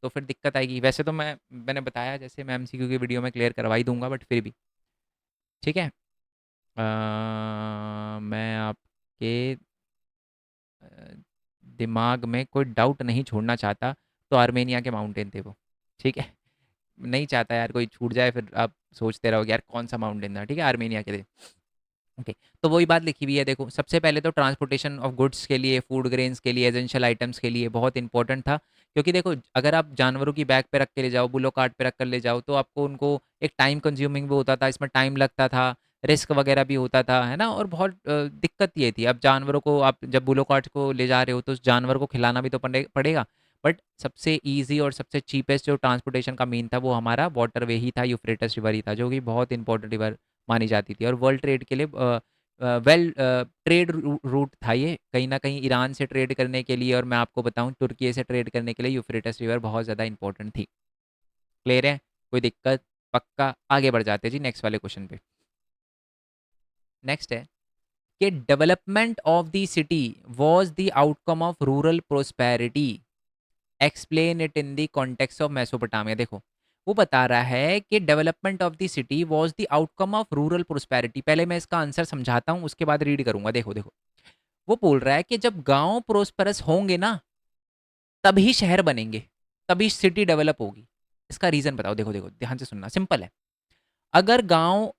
तो फिर दिक्कत आएगी। वैसे तो मैंने बताया जैसे मैं एमसीक्यू की वीडियो में क्लियर करवा ही दूंगा, बट फिर भी ठीक है। मैं आपके अ, दिमाग में कोई डाउट नहीं छोड़ना चाहता, तो आर्मेनिया के माउंटेन थे वो। ठीक है, नहीं चाहता यार कोई छूट जाए, फिर आप सोचते रहोगे यार कौन सा माउंटेन था, ठीक है, आर्मेनिया के लिए। ओके, तो वही बात लिखी हुई है, देखो सबसे पहले तो ट्रांसपोर्टेशन ऑफ गुड्स के लिए, फूड ग्रेन्स के लिए, एसेंशियल आइटम्स के लिए बहुत इंपॉर्टेंट था। क्योंकि देखो अगर आप जानवरों की बैग पे रख के ले जाओ, बुलो कार्ट पे रख कर ले जाओ, तो आपको उनको एक टाइम कंज्यूमिंग भी होता था, इसमें टाइम लगता था, रिस्क वगैरह भी होता था, है ना। और बहुत दिक्कत ये थी, अब जानवरों को आप जब बुलो कार्ट को ले जा रहे हो तो उस जानवर को खिलाना भी तो पड़ेगा। बट सबसे ईजी और सबसे चीपेस्ट जो ट्रांसपोर्टेशन का मीन था वो हमारा वाटर वे ही था, यूफ्रेटस रिवर ही था, जो कि बहुत इंपॉर्टेंट रिवर मानी जाती थी, और वर्ल्ड ट्रेड के लिए वेल ट्रेड रूट था ये, कहीं ना कहीं ईरान से ट्रेड करने के लिए, और मैं आपको बताऊं तुर्की से ट्रेड करने के लिए यूफ्रेटस रिवर बहुत ज़्यादा इंपॉर्टेंट थी। क्लियर है, कोई दिक्कत? पक्का। आगे बढ़ जाते हैं जी नेक्स्ट वाले क्वेश्चन पे। नेक्स्ट है कि development of the city was the outcome of rural prosperity, explain it in the context of Mesopotamia. देखो वो बता रहा है कि development of the city was the outcome of rural prosperity. पहले मैं इसका आंसर समझाता हूँ, उसके बाद रीड करूंगा। देखो देखो, वो बोल रहा है कि जब गांव प्रोस्पेरस होंगे ना, तभी शहर बनेंगे, तभी सिटी डेवलप होगी। इसका रीजन बताओ। देखो देखो ध्यान से सुनना, सिंपल है। अगर गांव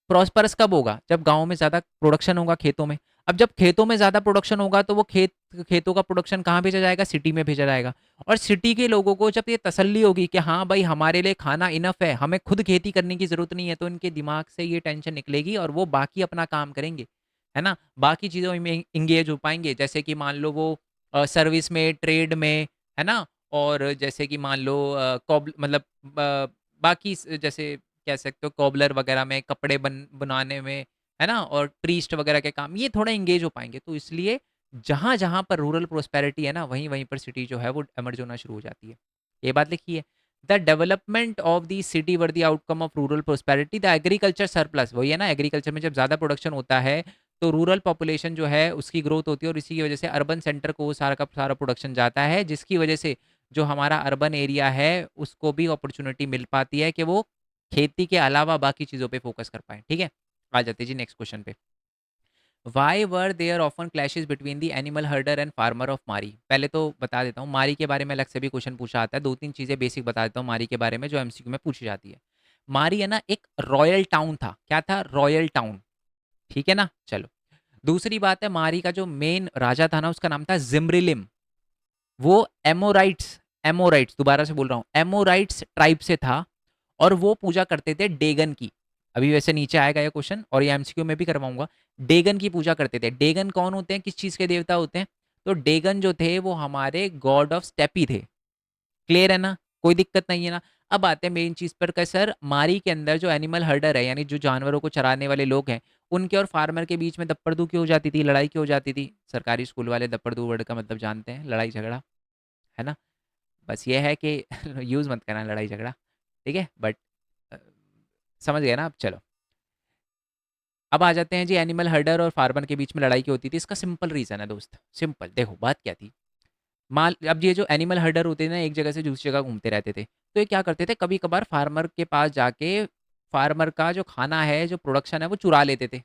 प्रॉस्परस कब होगा? जब गांव में ज्यादा प्रोडक्शन होगा खेतों में। अब जब खेतों में ज्यादा प्रोडक्शन होगा तो वो खेतों का प्रोडक्शन कहाँ भेजा जाएगा? सिटी में भेजा जाएगा। और सिटी के लोगों को जब ये तसल्ली होगी कि हाँ भाई हमारे लिए खाना इनफ है, हमें खुद खेती करने की जरूरत नहीं है, तो इनके दिमाग से ये टेंशन निकलेगी और वो बाकी अपना काम करेंगे, है ना। बाकी चीजों में इंगेज हो पाएंगे, जैसे कि मान लो वो सर्विस में, ट्रेड में, है ना। और जैसे कि मान लो मतलब बाकी जैसे कह सकते हो कॉबलर वगैरह में, कपड़े बनाने में, है ना, और प्रीस्ट वगैरह के काम, ये थोड़ा इंगेज हो पाएंगे। तो इसलिए जहां जहां पर रूरल प्रोस्पेरिटी है ना, वहीं वहीं पर सिटी जो है वो एमर्ज होना शुरू हो जाती है। ये बात लिखी है। The development of the city were the outcome of rural prosperity, the agriculture surplus, वही है ना, एग्रीकल्चर में जब ज्यादा प्रोडक्शन होता है तो रूरल पॉपुलेशन जो है उसकी ग्रोथ होती है, और इसी की वजह से अर्बन सेंटर को वो सारा का सारा प्रोडक्शन जाता है, जिसकी वजह से जो हमारा अर्बन एरिया है उसको भी अपॉर्चुनिटी मिल पाती है कि वो खेती के अलावा बाकी चीजों पे फोकस कर पाए। ठीक है, आ जाते हैं जी नेक्स्ट क्वेश्चन पे। Why were there often clashes between the animal herder and farmer of Mari. पहले तो बता देता हूँ, मारी के बारे में अलग से भी क्वेश्चन पूछा आता है, दो तीन चीजें बेसिक बता देता हूँ मारी के बारे में जो एमसीक्यू में पूछी जाती है। मारी है ना एक रॉयल टाउन था। क्या था? Royal town. ठीक है ना, चलो। दूसरी बात है, मारी का जो मेन राजा था ना उसका नाम था जिम्रिलिम। वो एमोराइट्स, एमोराइट्स दोबारा से बोल रहा हूँ, एमोराइट्स ट्राइब से था, और वो पूजा करते थे डेगन की। अभी वैसे नीचे आएगा ये क्वेश्चन, और ये एमसीक्यू में भी करवाऊंगा। डेगन की पूजा करते थे। डेगन कौन होते हैं, किस चीज के देवता होते हैं? तो डेगन जो थे वो हमारे गॉड ऑफ स्टेपी थे। क्लियर है ना, कोई दिक्कत नहीं है ना। अब आते हैं मेन चीज पर, सर मारी के अंदर जो एनिमल हर्डर है, यानी जो जानवरों को चराने वाले लोग हैं, उनके और फार्मर के बीच में दप्पड़दू क्यों हो जाती थी, लड़ाई क्यों हो जाती थी? सरकारी स्कूल वाले दप्पड़दू वर्ड का मतलब जानते हैं, लड़ाई झगड़ा, है ना। बस ये है कि यूज मत करना लड़ाई झगड़ा, ठीक है, बट समझ गए ना आप। चलो, अब आ जाते हैं जी, एनिमल हर्डर और फार्मर के बीच में लड़ाई क्यों होती थी? इसका सिंपल रीजन है दोस्त, सिंपल। देखो बात क्या थी। मान अब ये जो एनिमल हर्डर होते थे ना, एक जगह से दूसरी जगह घूमते रहते थे, तो ये क्या करते थे, कभी कभार फार्मर के पास जाके फार्मर का जो खाना है, जो प्रोडक्शन है, वो चुरा लेते थे।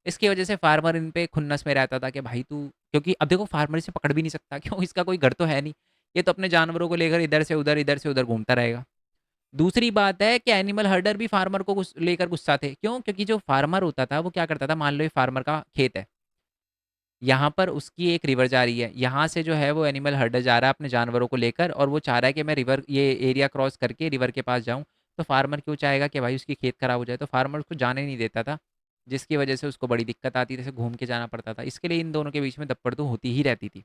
इसकी वजह से फार्मर इन पे खुन्नस में रहता था कि भाई तू, क्योंकि अब देखो फार्मर इसे पकड़ भी नहीं सकता, क्यों, इसका कोई घर तो है नहीं, ये तो अपने जानवरों को लेकर इधर से उधर घूमता रहेगा। दूसरी बात है कि एनिमल हर्डर भी फार्मर को लेकर गुस्सा थे। क्यों? क्योंकि जो फार्मर होता था वो क्या करता था, मान लो ये फार्मर का खेत है, यहाँ पर उसकी एक रिवर जा रही है, यहाँ से जो है वो एनिमल हर्डर जा रहा है अपने जानवरों को लेकर, और वो चाह रहा है कि मैं रिवर, ये एरिया क्रॉस करके रिवर के पास जाऊँ। तो फार्मर क्यों चाहेगा कि भाई उसकी खेत खराब हो जाए? तो फार्मर उसको जाने नहीं देता था, जिसकी वजह से उसको बड़ी दिक्कत आती थी, जैसे घूम के जाना पड़ता था। इसके लिए इन दोनों के बीच में दप्पड़ तो होती ही रहती थी।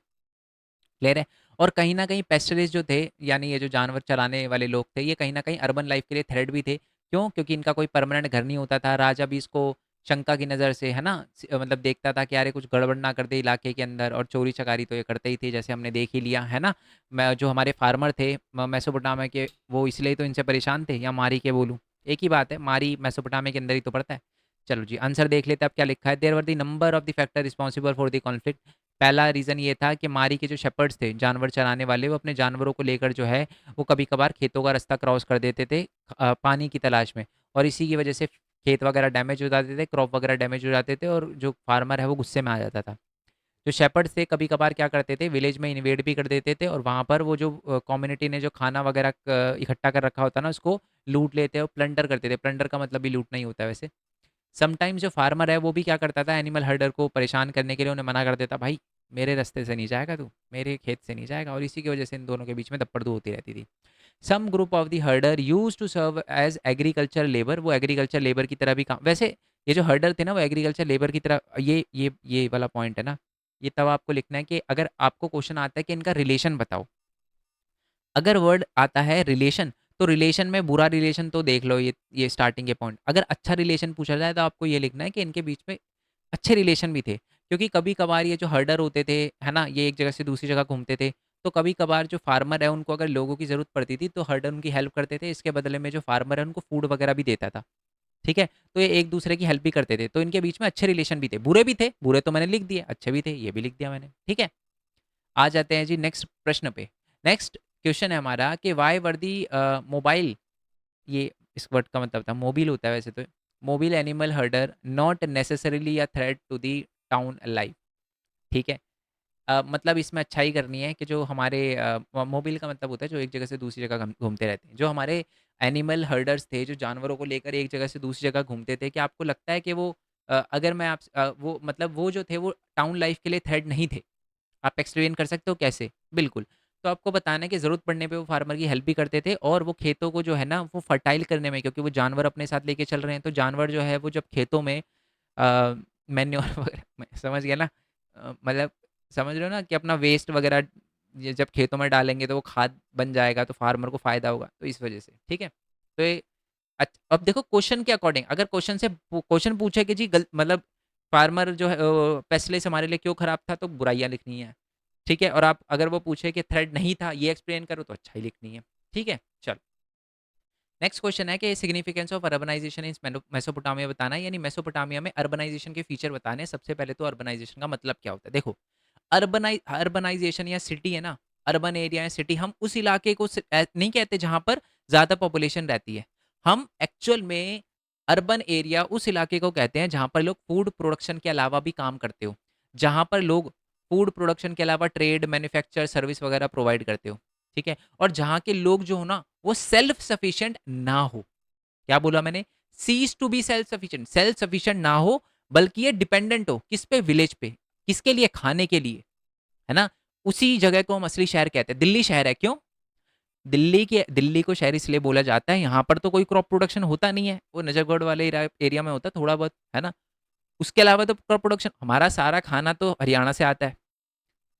क्लियर है। और कहीं ना कहीं पेस्टलिस्ट जो थे, यानी ये जो जानवर चलाने वाले लोग थे, ये कहीं ना कहीं अर्बन लाइफ के लिए थ्रेड भी थे। क्यों? क्योंकि इनका कोई परमानेंट घर नहीं होता था, राजा भी इसको शंका की नज़र से, है ना, मतलब देखता था कि यार ये कुछ गड़बड़ ना कर दे इलाके के अंदर, और चोरी चकारी तो ये करते ही थे, जैसे हमने देख ही लिया, है ना। मैं जो हमारे फार्मर थे मेसोपोटामिया के, वो इसलिए तो इनसे परेशान थे, या मारी के बोलूँ, एक ही बात है, मारी मेसोपोटामिया के अंदर ही तो पड़ता है। चलो जी, आंसर देख लेते हैं अब क्या लिखा है। There were the number of the factor responsible for the conflict. पहला रीज़न ये था कि मारी के जो शेपर्ड्स थे, जानवर चराने वाले, वो अपने जानवरों को लेकर जो है वो कभी कभार खेतों का रास्ता क्रॉस कर देते थे पानी की तलाश में, और इसी की वजह से खेत वगैरह डैमेज हो जाते थे, क्रॉप वगैरह डैमेज हो जाते थे, और जो फार्मर है वो गुस्से में आ जाता था। जो शेपर्ड्स थे कभी-कभार क्या करते थे, विलेज में इन्वेड भी कर देते थे और वहाँ पर वो जो कम्युनिटी ने जो खाना वगैरह इकट्ठा कर रखा होता है ना, उसको लूट लेते और प्लंडर करते थे। प्लंडर का मतलब भी लूटना ही होता है वैसे। समटाइम्स जो फार्मर है वो भी क्या करता था, एनिमल हर्डर को परेशान करने के लिए उन्हें मना कर देता, भाई मेरे रास्ते से नहीं जाएगा तू, मेरे खेत से नहीं जाएगा, और इसी की वजह से इन दोनों के बीच में दप्पड़ होती रहती थी। Some group of the herder use to serve as agriculture labour, वो एग्रीकल्चर लेबर की तरह भी काम, वैसे ये जो हर्डर थे ना वो एग्रीकल्चर लेबर की तरह, ये वाला पॉइंट है ना, ये तब आपको लिखना है कि अगर आपको क्वेश्चन आता है कि इनका रिलेशन बताओ, अगर वर्ड आता है रिलेशन, तो रिलेशन में बुरा रिलेशन तो देख लो, ये स्टार्टिंग के पॉइंट। अगर अच्छा रिलेशन पूछा जाए तो आपको ये लिखना है कि इनके बीच में अच्छे रिलेशन भी थे, क्योंकि कभी कभार ये जो हर्डर होते थे, है ना, ये एक जगह से दूसरी जगह घूमते थे, तो कभी कभार जो फार्मर है उनको अगर लोगों की जरूरत पड़ती थी तो हर्डर उनकी हेल्प करते थे, इसके बदले में जो फार्मर है उनको फूड वगैरह भी देता था। ठीक है, तो ये एक दूसरे की हेल्प भी करते थे, तो इनके बीच में अच्छे रिलेशन भी थे, बुरे भी थे, बुरे तो मैंने लिख दिए, अच्छे भी थे, ये भी लिख दिया मैंने। ठीक है, आ जाते हैं जी नेक्स्ट प्रश्न पे। नेक्स्ट क्वेश्चन है हमारा कि वाई वर्दी मोबाइल, ये इस वर्ड का मतलब था मोबिल होता है वैसे तो, mobile animal herder not necessarily a threat to the town life. ठीक है, मतलब इसमें अच्छाई करनी है कि जो हमारे मोबिल का मतलब होता है जो एक जगह से दूसरी जगह घूमते रहते हैं, जो हमारे एनिमल हर्डर्स थे, जो जानवरों को लेकर एक जगह से दूसरी जगह घूमते थे, क्या आपको लगता है कि वो अगर मैं आप वो मतलब वो जो थे वो टाउन लाइफ के लिए थ्रेट नहीं थे? आप एक्सप्लेन कर सकते हो कैसे? बिल्कुल। तो आपको बताना है कि ज़रूरत पड़ने पे वो फार्मर की हेल्प भी करते थे और वो खेतों को जो है ना वो फर्टाइल करने में, क्योंकि वो जानवर अपने साथ लेके चल रहे हैं, तो जानवर जो है वो जब खेतों में मैन्योर वगैरह मैं समझ गया ना, मतलब समझ रहे हो ना कि अपना वेस्ट वगैरह ये जब खेतों में डालेंगे तो वो खाद बन जाएगा, तो फार्मर को फ़ायदा होगा, तो इस वजह से। ठीक है? तो ये अब देखो क्वेश्चन के अकॉर्डिंग, अगर क्वेश्चन से क्वेश्चन पूछे कि जी मतलब फार्मर जो है पेस्टिसाइड्स हमारे लिए क्यों खराब था, तो बुराइयाँ लिखनी है। ठीक है, और आप अगर वो पूछे कि थ्रेड नहीं था ये एक्सप्लेन करो, तो अच्छा ही लिखनी है। ठीक है, चलो नेक्स्ट क्वेश्चन है कि significance of urbanisation in Mesopotamia बताना है, यानी मेसोपोटामिया में अर्बनाइजेशन के फीचर बताने हैं। सबसे पहले तो अर्बनाइजेशन का मतलब क्या होता है, देखो अर्बनाइजेशन या सिटी है ना, अर्बन एरिया या सिटी, हम उस इलाके को नहीं कहते जहां पर ज्यादा पॉपुलेशन रहती है, हम एक्चुअल में अर्बन एरिया उस इलाके को कहते हैं जहां पर लोग फूड प्रोडक्शन के अलावा भी काम करते हो, जहां पर लोग फूड प्रोडक्शन के अलावा ट्रेड मैन्युफैक्चर सर्विस वगैरह प्रोवाइड करते हो। ठीक है, और जहां के लोग जो हो ना वो सेल्फ सफिशिएंट ना हो, क्या बोला मैंने, cease to be self sufficient ना हो, बल्कि ये डिपेंडेंट हो किस पे, विलेज पे, किसके लिए, खाने के लिए, है ना, उसी जगह को हम असली शहर कहते हैं। दिल्ली शहर है क्यों, दिल्ली को शहर इसलिए बोला जाता है, यहाँ पर तो कोई क्रॉप प्रोडक्शन होता नहीं है, वो नजफगढ़ वाले एरिया में होता है थोड़ा बहुत, है ना, उसके अलावा तो क्रॉप प्रोडक्शन, हमारा सारा खाना तो हरियाणा से आता है,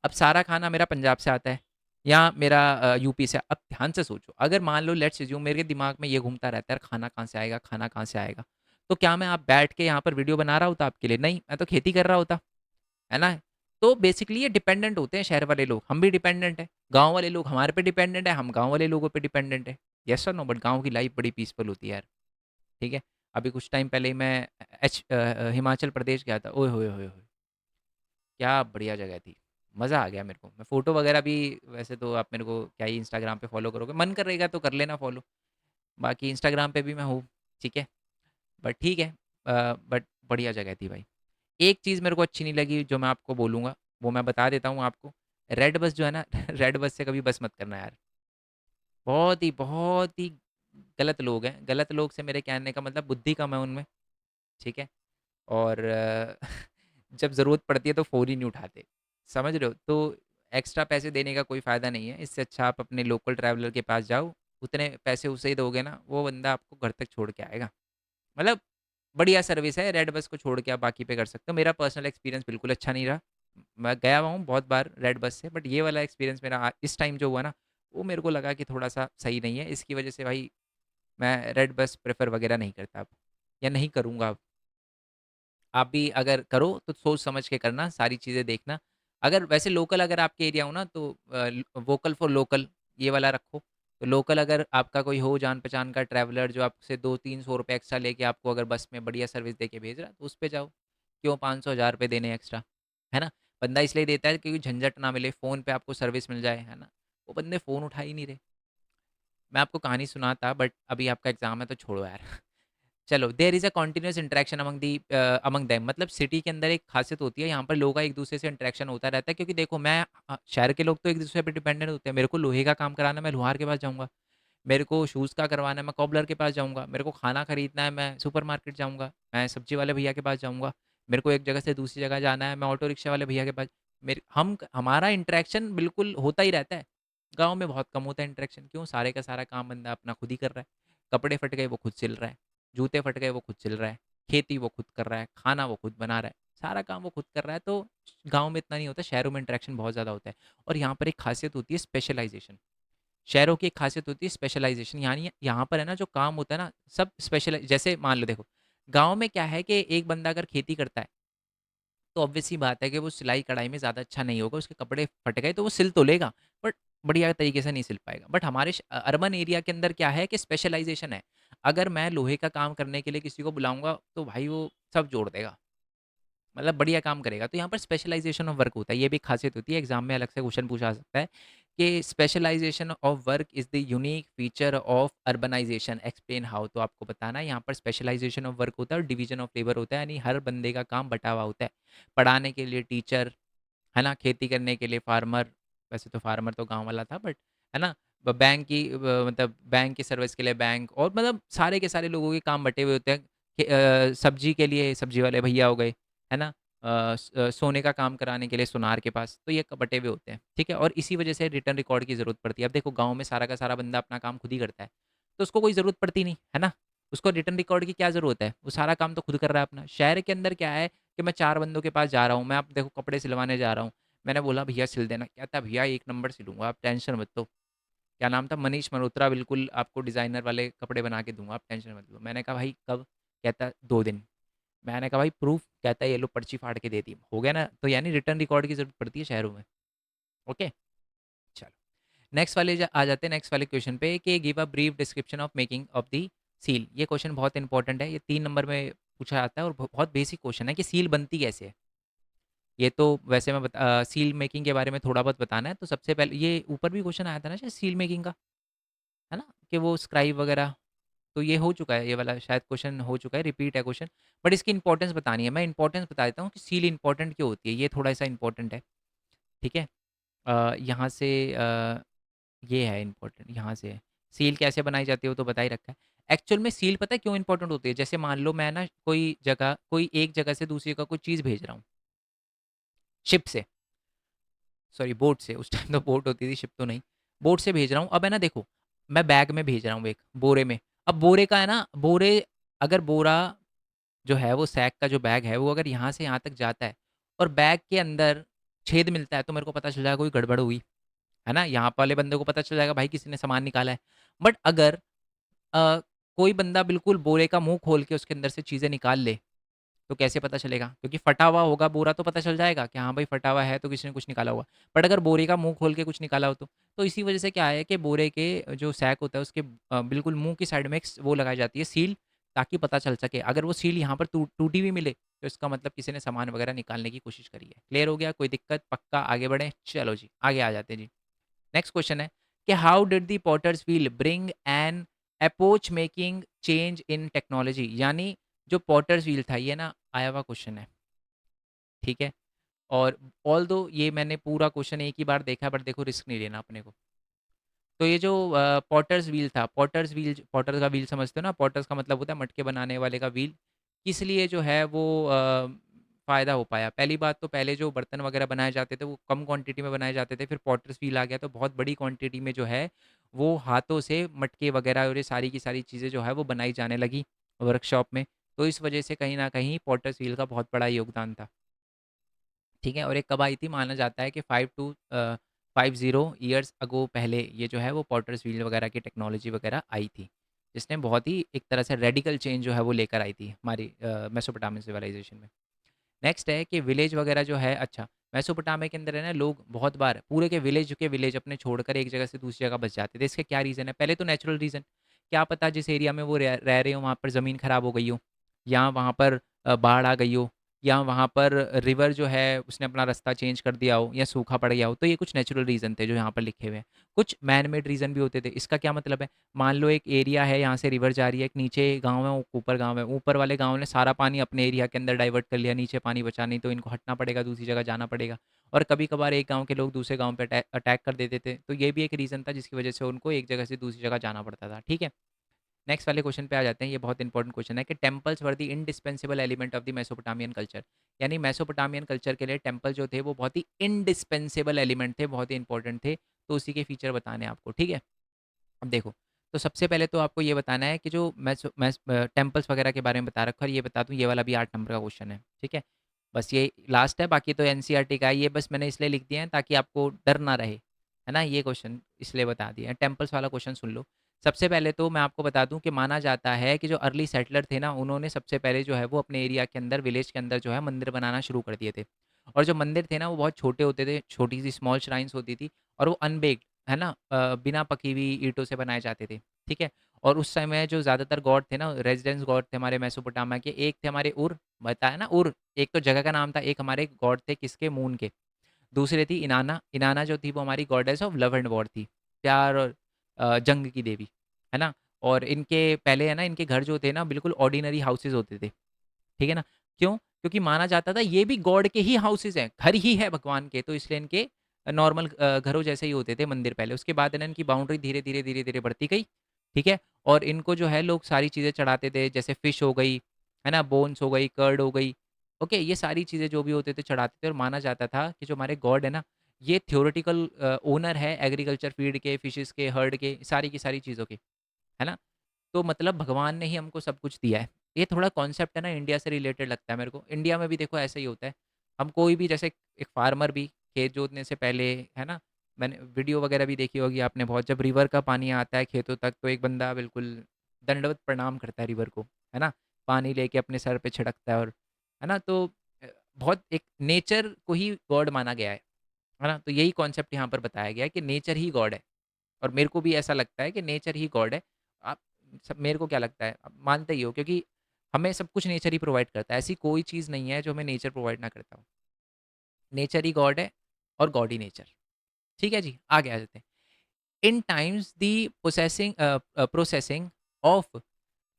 अब सारा खाना मेरा पंजाब से आता है या मेरा यूपी से। अब ध्यान से सोचो, अगर मान लो लेट्स अज्यूम मेरे दिमाग में ये घूमता रहता है खाना कहाँ से आएगा, खाना कहाँ से आएगा, तो क्या मैं आप बैठ के यहाँ पर वीडियो बना रहा होता आपके लिए, नहीं, मैं तो खेती कर रहा होता, है ना। तो बेसिकली ये डिपेंडेंट होते हैं शहर वाले लोग, हम भी डिपेंडेंट है, गांव वाले लोग हमारे पे डिपेंडेंट है, हम गांव वाले लोगों पे डिपेंडेंट है। यस और नो, बट गांव की लाइफ बड़ी पीसफुल होती है यार। ठीक है, अभी कुछ टाइम पहले ही मैं हिमाचल प्रदेश गया था, ओए होए होए होए, क्या बढ़िया जगह थी, मज़ा आ गया मेरे को। मैं फ़ोटो वगैरह भी, वैसे तो आप मेरे को क्या ही इंस्टाग्राम पे फॉलो करोगे, मन करेगा तो कर लेना फॉलो, बाकी इंस्टाग्राम पे भी मैं हूँ। ठीक है, बट ठीक है, बट बढ़िया जगह थी भाई। एक चीज़ मेरे को अच्छी नहीं लगी जो मैं आपको बोलूँगा, वो मैं बता देता हूँ आपको। रेड बस जो है ना रेड बस से कभी बस मत करना यार, बहुत ही गलत लोग हैं। गलत लोग से मेरे कहने का मतलब बुद्धि कम है उनमें। ठीक है, और जब ज़रूरत पड़ती है तो फ़ोन ही नहीं उठाते, समझ रहे हो? तो एक्स्ट्रा पैसे देने का कोई फ़ायदा नहीं है, इससे अच्छा आप अपने लोकल ट्रैवलर के पास जाओ, उतने पैसे उसे ही दोगे ना, वो बंदा आपको घर तक छोड़ के आएगा। मतलब बढ़िया सर्विस है, रेड बस को छोड़ के आप बाकी पे कर सकते हो। मेरा पर्सनल एक्सपीरियंस बिल्कुल अच्छा नहीं रहा, मैं गया हुआ हूँ बहुत बार रेड बस से, बट ये वाला एक्सपीरियंस मेरा इस टाइम जो हुआ ना, वो मेरे को लगा कि थोड़ा-सा सही नहीं है, इसकी वजह से भाई मैं रेड बस प्रेफ़र वगैरह नहीं करता अब, या नहीं करूँगा अब। आप भी अगर करो तो सोच समझ के करना, सारी चीज़ें देखना। अगर वैसे लोकल अगर आपके एरिया हो ना तो वोकल फॉर लोकल ये वाला रखो। तो लोकल अगर आपका कोई हो जान-पहचान का ट्रैवलर जो आपसे 200-300 रुपए एक्स्ट्रा लेके आपको अगर बस में बढ़िया सर्विस देके भेज रहा है, तो उस पे जाओ। क्यों 500 1000 रुपए देने एक्स्ट्रा, है ना? बंदा इसलिए देता है क्योंकि झंझट ना मिले, फ़ोन पे आपको सर्विस मिल जाए, है ना? वो बंदे फ़ोन उठा ही नहीं रहे। मैं आपको कहानी सुनाता बट अभी आपका एग्ज़ाम है तो छोड़ो यार। चलो, there is a continuous interaction among them, मतलब सिटी के अंदर एक खासियत होती है, यहाँ पर लोगों का एक-दूसरे से इंटरेक्शन होता रहता है, क्योंकि देखो मैं शहर के लोग तो एक-दूसरे पे डिपेंडेंट होते हैं। मेरे को लोहे का काम कराना है, मैं लोहार के पास जाऊँगा। मेरे को शूज़ का करवाना है, मैं कॉबलर के पास जाऊँगा। मेरे को खाना खरीदना है, मैं सुपरमार्केट जाऊँगा। मैं सब्ज़ी वाले भैया के पास जाऊँगा। मेरे को एक जगह से दूसरी जगह जाना है, मैं ऑटो रिक्शा वाले भैया के पास। मेरे हम हमारा इंटरेक्शन बिल्कुल होता ही रहता है। गाँव में बहुत कम होता है इंटरेक्शन, क्यों? सारे का सारा काम बंदा अपना खुद ही कर रहा है। कपड़े फट गए, वो खुद सिल रहा है। जूते फट गए, वो खुद सिल रहा है। खेती वो खुद कर रहा है। खाना वो खुद बना रहा है। सारा काम वो खुद कर रहा है, तो गाँव में इतना नहीं होता, शहरों में इंटरेक्शन बहुत ज़्यादा होता है। और यहाँ पर एक खासियत होती है स्पेशलाइज़ेशन। शहरों की एक खासियत होती है स्पेशलाइज़ेशन, यानी यहाँ पर है ना जो काम होता है ना, सब जैसे मान लो देखो, गाँव में क्या है कि एक बंदा अगर खेती करता है, तो ऑब्वियस सी बात है कि वो सिलाई-कढ़ाई में ज़्यादा अच्छा नहीं होगा, उसके कपड़े फट गए तो वो सिल तो लेगा, बट बढ़िया तरीके से नहीं सिल पाएगा। बट हमारे अर्बन एरिया के अंदर क्या है कि स्पेशलाइज़ेशन है। अगर मैं लोहे का काम करने के लिए किसी को बुलाऊँगा, तो भाई वो सब जोड़ देगा। मतलब बढ़िया काम करेगा। तो यहाँ पर स्पेशलाइज़ेशन ऑफ वर्क होता है, ये भी खासियत होती है, एग्ज़ाम में अलग से क्वेश्चन पूछा जा सकता है कि specialisation of work is the unique feature of urbanisation, explain how. तो आपको बताना है, यहाँ पर स्पेशलाइज़ेशन ऑफ वर्क होता है और डिवीज़न ऑफ लेबर होता है, यानी हर बंदे का काम बँटा हुआ होता है। पढ़ाने के लिए टीचर, है ना? खेती करने के लिए फार्मर, वैसे तो फार्मर तो गाँव वाला था, बट है ना? बैंक की मतलब बैंक की सर्विस के लिए बैंक, और मतलब सारे के सारे लोगों के काम बँटे हुए होते हैं। सब्जी के लिए सब्जी वाले भैया हो गए, है ना? सोने का काम कराने के लिए सुनार के पास, तो ये बँटे हुए होते हैं, ठीक है? और इसी वजह से रिटर्न रिकॉर्ड की ज़रूरत पड़ती है। अब देखो गाँव में सारा का सारा बंदा अपना काम खुद ही करता है, तो उसको कोई ज़रूरत पड़ती नहीं, है ना? उसको रिटर्न रिकॉर्ड की क्या ज़रूरत है? वो सारा काम तो खुद कर रहा है अपना। शहर के अंदर क्या है कि मैं 4 बंदों के पास जा रहा हूँ, मैं अब देखो कपड़े सिलवाने जा रहा हूँ। मैंने बोला भैया सिल देना, कहता भैया 1 नंबर सिलूँगा, आप टेंशन मत लो। क्या नाम था? मनीष मल्होत्रा, बिल्कुल आपको डिज़ाइनर वाले कपड़े बना के दूँगा, आप टेंशन मत लो। मैंने कहा भाई कब? कहता 2 दिन। मैंने कहा भाई प्रूफ़? कहता है ये लो पर्ची फाड़ के दे दी। हो गया ना? तो यानी रिटर्न रिकॉर्ड की ज़रूरत पड़ती है शहरों में। ओके? चलो। नेक्स्ट वाले आ जाते हैं नेक्स्ट वाले क्वेश्चन पे कि give a brief description of making of the seal. ये क्वेश्चन बहुत इंपॉर्टेंट है, ये 3 नंबर में पूछा जाता है और बहुत बेसिक क्वेश्चन है कि सील बनती कैसे है? ये तो वैसे मैं सील मेकिंग के बारे में थोड़ा बहुत बताना है, तो सबसे पहले ये ऊपर भी क्वेश्चन आया था ना शायद सील मेकिंग का, है ना? कि वो स्क्राइब वगैरह, तो ये हो चुका है, ये वाला शायद क्वेश्चन हो चुका है, रिपीट है क्वेश्चन, बट इसकी इंपॉर्टेंस बतानी है। मैं इंपॉर्टेंस बता देता हूँ कि सील इंपॉर्टेंट क्यों होती है, ये थोड़ा-सा इंपॉर्टेंट है, ठीक है? यहाँ से ये है इंपॉर्टेंट, यहाँ से है। सील कैसे बनाई जाती है वो तो बता ही रखा है। एक्चुअल में सील पता है क्यों इंपॉर्टेंट होती है? जैसे मान लो मैं ना कोई एक जगह से दूसरी जगह कोई चीज़ भेज रहा हूँ, शिप से, सॉरी बोट से, उस टाइम तो बोट होती थी, शिप तो नहीं। बोट से भेज रहा हूँ, अब है ना देखो, मैं बैग में भेज रहा हूँ एक, बोरे में। अब बोरे का है ना, अगर बोरा जो है वो सैक का जो बैग है, वो अगर यहाँ से यहाँ तक जाता है और बैग के अंदर छेद मिलता है, तो मेरे को पता चल जाएगा कोई गड़बड़ हुई, है ना? यहाँ वाले बंदे को पता चल जाएगा भाई किसी ने सामान निकाला है। बट अगर अ, कोई बंदा बिल्कुल बोरे का मुँह खोल के उसके अंदर से चीज़ें निकाल ले, तो कैसे पता चलेगा? क्योंकि फटा हुआ होगा बोरा, तो पता चल जाएगा कि हाँ भाई फटा हुआ है तो किसी ने कुछ निकाला होगा। बट अगर बोरे का मुँह खोल के कुछ निकाला हो तो इसी वज़ह से क्या है कि बोरे के जो सैक होता है उसके बिल्कुल मुँह की साइड में एक वो लगाई जाती है सील, ताकि पता चल सके। अगर वो सील यहाँ पर टूटी हुई मिले, तो इसका मतलब किसी ने सामान वगैरह निकालने की कोशिश करी है। क्लियर हो गया? कोई दिक्कत? पक्का आगे बढ़ें? चलो जी, आगे आ जाते हैं जी। नेक्स्ट क्वेश्चन है कि how did the potter's wheel bring an approach making change in technology? यानी जो पॉटर्स व्हील था, ये ना आया हुआ क्वेश्चन है, ठीक है? और ऑल्दो ये मैंने पूरा क्वेश्चन एक ही बार देखा है, बट देखो रिस्क नहीं लेना अपने को। तो ये जो पॉटर्स व्हील था, पॉटर का व्हील समझते हो ना? पॉटर्स का मतलब होता है मटके बनाने वाले का व्हील। किस लिए जो है वो फ़ायदा हो पाया? पहली बात तो, पहले जो बर्तन वगैरह बनाए जाते थे वो कम क्वांटिटी में बनाए जाते थे, फिर पॉटर्स व्हील आ गया तो बहुत बड़ी क्वांटिटी में जो है वो हाथों से मटके वगैरह और ये सारी की सारी चीज़ें जो है वो बनाई जाने लगी वर्कशॉप में। तो इस वजह से कहीं न कहीं पॉटर्स व्हील का बहुत बड़ा योगदान था। ठीक है? और एक कब आई थी? माना जाता है कि 50 ईयर्स अगो पहले ये जो है वो पॉटर्स व्हील वगैरह की टेक्नोलॉजी वगैरह आई थी। जिसने बहुत ही एक तरह से रेडिकल चेंज जो है वो लेकर आई थी हमारी मेसोपोटामियन सिविलाइज़ेशन में। नेक्स्ट है कि विलेज वगैरह जो है, अच्छा, मेसोपोटामिया के अंदर है ना, लोग बहुत बार पूरे के विलेज अपने छोड़कर एक जगह से दूसरी जगह बस जाते थे। इसका क्या रीज़न है? पहले तो नेचुरल रीज़न, क्या पता जिस एरिया में वो रह रहे हो वहाँ पर ज़मीन खराब हो गई हो, या वहाँ पर बाढ़ आ गई हो, या वहाँ पर रिवर जो है उसने अपना रास्ता चेंज कर दिया हो या सूखा पड़ गया हो, तो ये कुछ नेचुरल रीज़न थे जो यहाँ पर लिखे हुए हैं। कुछ मैन मेड रीज़न भी होते थे। इसका क्या मतलब है? मान लो एक एरिया है, यहाँ से रिवर जा रही है, एक नीचे गाँव है, एक ऊपर गाँव है। ऊपर वाले गाँव ने सारा पानी अपने एरिया के अंदर डाइवर्ट कर लिया, नीचे पानी बचा नहीं, तो इनको हटना पड़ेगा, दूसरी जगह जाना पड़ेगा। और कभी-कभार एक गाँव के लोग दूसरे गाँव पे अटैक कर देते थे, तो ये भी एक रीज़न था जिसकी वजह से उनको एक जगह से दूसरी जगह जाना पड़ता था, ठीक है? नेक्स्ट वाले क्वेश्चन पे आ जाते हैं। ये बहुत इंपॉर्टेंट क्वेश्चन है कि temples were the indispensable element of the Mesopotamian culture. यानी मेसोपोटामियन कल्चर के लिए टेम्पल जो थे वो बहुत ही इंडिस्पेंसिबल एलिमेंट थे, बहुत ही इंपॉर्टेंट थे। तो उसी के फीचर बताने हैं आपको, ठीक है? अब देखो, तो सबसे पहले तो आपको ये बताना है कि जो टेम्पल्स वगैरह के बारे में बता रखा है, और ये बता दूँ, ये वाला भी 8 नंबर का क्वेश्चन है, ठीक है? बस ये लास्ट है, बाकी तो एनसीईआरटी का है। ये बस मैंने इसलिए लिख दिया है ताकि आपको डर ना रहे, है ना? ये क्वेश्चन इसलिए बता दिया है। टेम्पल्स वाला क्वेश्चन सुन लो। सबसे पहले तो मैं आपको बता दूं कि माना जाता है कि जो अर्ली सेटलर थे ना, उन्होंने सबसे पहले जो है वो अपने एरिया के अंदर, विलेज के अंदर जो है मंदिर बनाना शुरू कर दिए थे। और जो मंदिर थे ना वो बहुत छोटे होते थे, छोटी सी स्मॉल श्राइन्स होती थी, और वो अनबेक्ड, है ना, बिना पकी हुई ईंटों से बनाए जाते थे, ठीक है? और उस समय जो ज़्यादातर गॉड थे ना, रेजिडेंस गॉड थे हमारे मेसोपोटामिया के, एक थे हमारे उर, बताया ना उर, एक तो जगह का नाम था, एक हमारे गॉड थे किसके, मून के। दूसरे थी इनाना, इनाना जो थी वो हमारी goddess of love and war थी, प्यार और जंग की देवी, है ना? और इनके पहले है ना, इनके घर जो थे ना बिल्कुल ऑर्डिनरी हाउसेज होते थे, ठीक है ना? क्यों? क्योंकि माना जाता था ये भी गॉड के ही हाउसेज हैं, घर ही है भगवान के, तो इसलिए इनके नॉर्मल घरों जैसे ही होते थे मंदिर पहले। उसके बाद है ना इनकी बाउंड्री धीरे-धीरे, धीरे-धीरे बढ़ती गई, ठीक है? और इनको जो है लोग सारी चीज़ें चढ़ाते थे, जैसे फिश हो गई, है ना? बोन्स हो गई, कर्ड हो गई, ओके? ये सारी चीज़ें जो भी होते थे चढ़ाते थे, और माना जाता था कि जो हमारे गॉड है ना, ये थ्योरेटिकल ओनर है एग्रीकल्चर फील्ड के, फिशेज़ के, हर्ड के, सारी की सारी चीज़ों के, है ना? तो मतलब भगवान ने ही हमको सब कुछ दिया है। ये थोड़ा कॉन्सेप्ट है ना, इंडिया से रिलेटेड लगता है मेरे को। इंडिया में भी देखो ऐसा ही होता है। हम कोई भी, जैसे एक फार्मर भी खेत जोतने से पहले, है ना, मैंने वीडियो वगैरह भी देखी होगी आपने बहुत, जब रिवर का पानी आता है खेतों तक, तो एक बंदा बिल्कुल दंडवत प्रणाम करता है रिवर को, है ना? पानी लेके अपने सर पे छिड़कता है, और है ना? तो बहुत एक नेचर को ही गॉड माना गया है ना? तो यही कॉन्सेप्ट यहाँ पर बताया गया है कि नेचर ही गॉड है। और मेरे को भी ऐसा लगता है कि नेचर ही गॉड है। आप सब, मेरे को क्या लगता है, आप मानते ही हो, क्योंकि हमें सब कुछ नेचर ही प्रोवाइड करता है। ऐसी कोई चीज़ नहीं है जो हमें नेचर प्रोवाइड ना करता हो। नेचर ही गॉड है, और गॉड ही नेचर। ठीक है जी, आगे आ जाते हैं। In times the processing of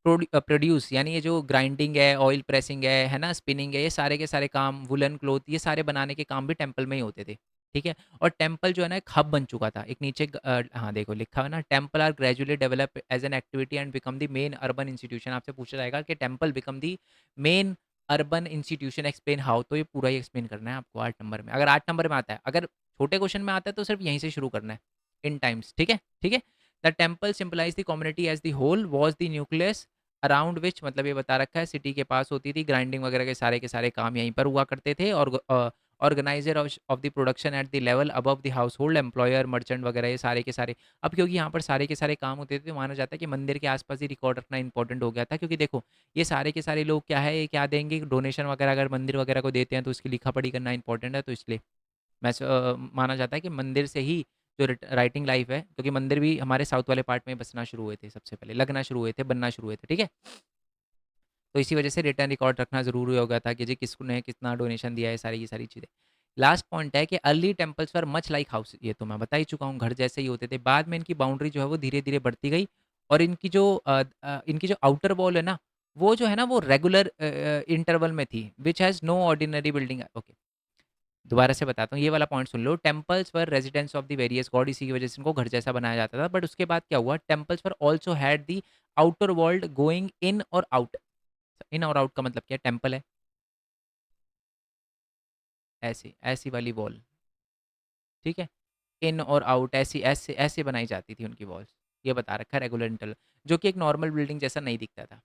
produce, यानी ये जो ग्राइंडिंग है, ऑयल प्रेसिंग है ना, स्पिनिंग है, ये सारे के सारे काम, वुलन क्लॉथ, ये सारे बनाने के काम भी टेम्पल में ही होते थे, ठीक है? और टेम्पल जो है ना एक हब बन चुका था। एक नीचे हाँ देखो लिखा हुआ है ना, temple are gradually develop as an activity and become the main urban institution. आपसे पूछा जाएगा कि temple become the main urban institution, explain how. तो ये पूरा ही एक्सप्लेन करना है आपको 8 नंबर में, अगर 8 नंबर में आता है। अगर छोटे क्वेश्चन में आता है तो सिर्फ यहीं से शुरू करना है, इन टाइम्स, ठीक है? ठीक है। The temple symbolise the community as the whole, was the nucleus around which, मतलब ये बता रखा है, सिटी के पास होती थी, ग्राइंडिंग वगैरह के सारे काम यहीं पर हुआ करते थे। और organiser of the production at the level above the house hold employer, merchant वगैरह, ये सारे के सारे। अब क्योंकि यहाँ पर सारे के सारे काम होते थे, तो माना जाता है कि मंदिर के आसपास ही रिकॉर्ड रखना इंपॉर्टेंट हो गया था। क्योंकि देखो, ये सारे के सारे लोग क्या है, ये क्या देंगे, डोनेशन वगैरह अगर मंदिर वगैरह को देते हैं, तो उसकी लिखा पढ़ी करना इंपॉर्टेंट है। तो इसलिए माना जाता है कि मंदिर से ही जो राइटिंग लाइफ है, क्योंकि मंदिर भी हमारे साउथ वाले पार्ट में बसना शुरू हुए थे, सबसे पहले लगना शुरू हुए थे, बनना शुरू हुए थे, ठीक है? तो इसी वजह से रिटर्न रिकॉर्ड रखना ज़रूरी हो गया था कि जी किसने कितना डोनेशन दिया है, सारी की सारी चीज़ें। लास्ट पॉइंट है कि early temples were much like house, ये तो मैं बता ही चुका हूँ, घर जैसे ही होते थे। बाद में इनकी बाउंड्री जो है वो धीरे-धीरे बढ़ती गई, और इनकी जो आउटर वॉल है ना, वो जो है ना वो रेगुलर इंटरवल में थी, which has no ordinary building. Okay, दोबारा से बताता हूँ, ये वाला पॉइंट सुन लो। Temples were residence of the various god, इसी की वजह से इनको घर जैसा बनाया जाता था। बट उसके बाद क्या हुआ, temples were also had the outer world going in और आउट। इन और आउट का मतलब क्या है, टेम्पल है, ऐसे ऐसी वाली वॉल, ठीक है? इन और आउट ऐसी ऐसे ऐसे बनाई जाती थी उनकी वॉल्स। ये बता रखा है रेगुलर इंटरवल, जो कि एक नॉर्मल बिल्डिंग जैसा नहीं दिखता था।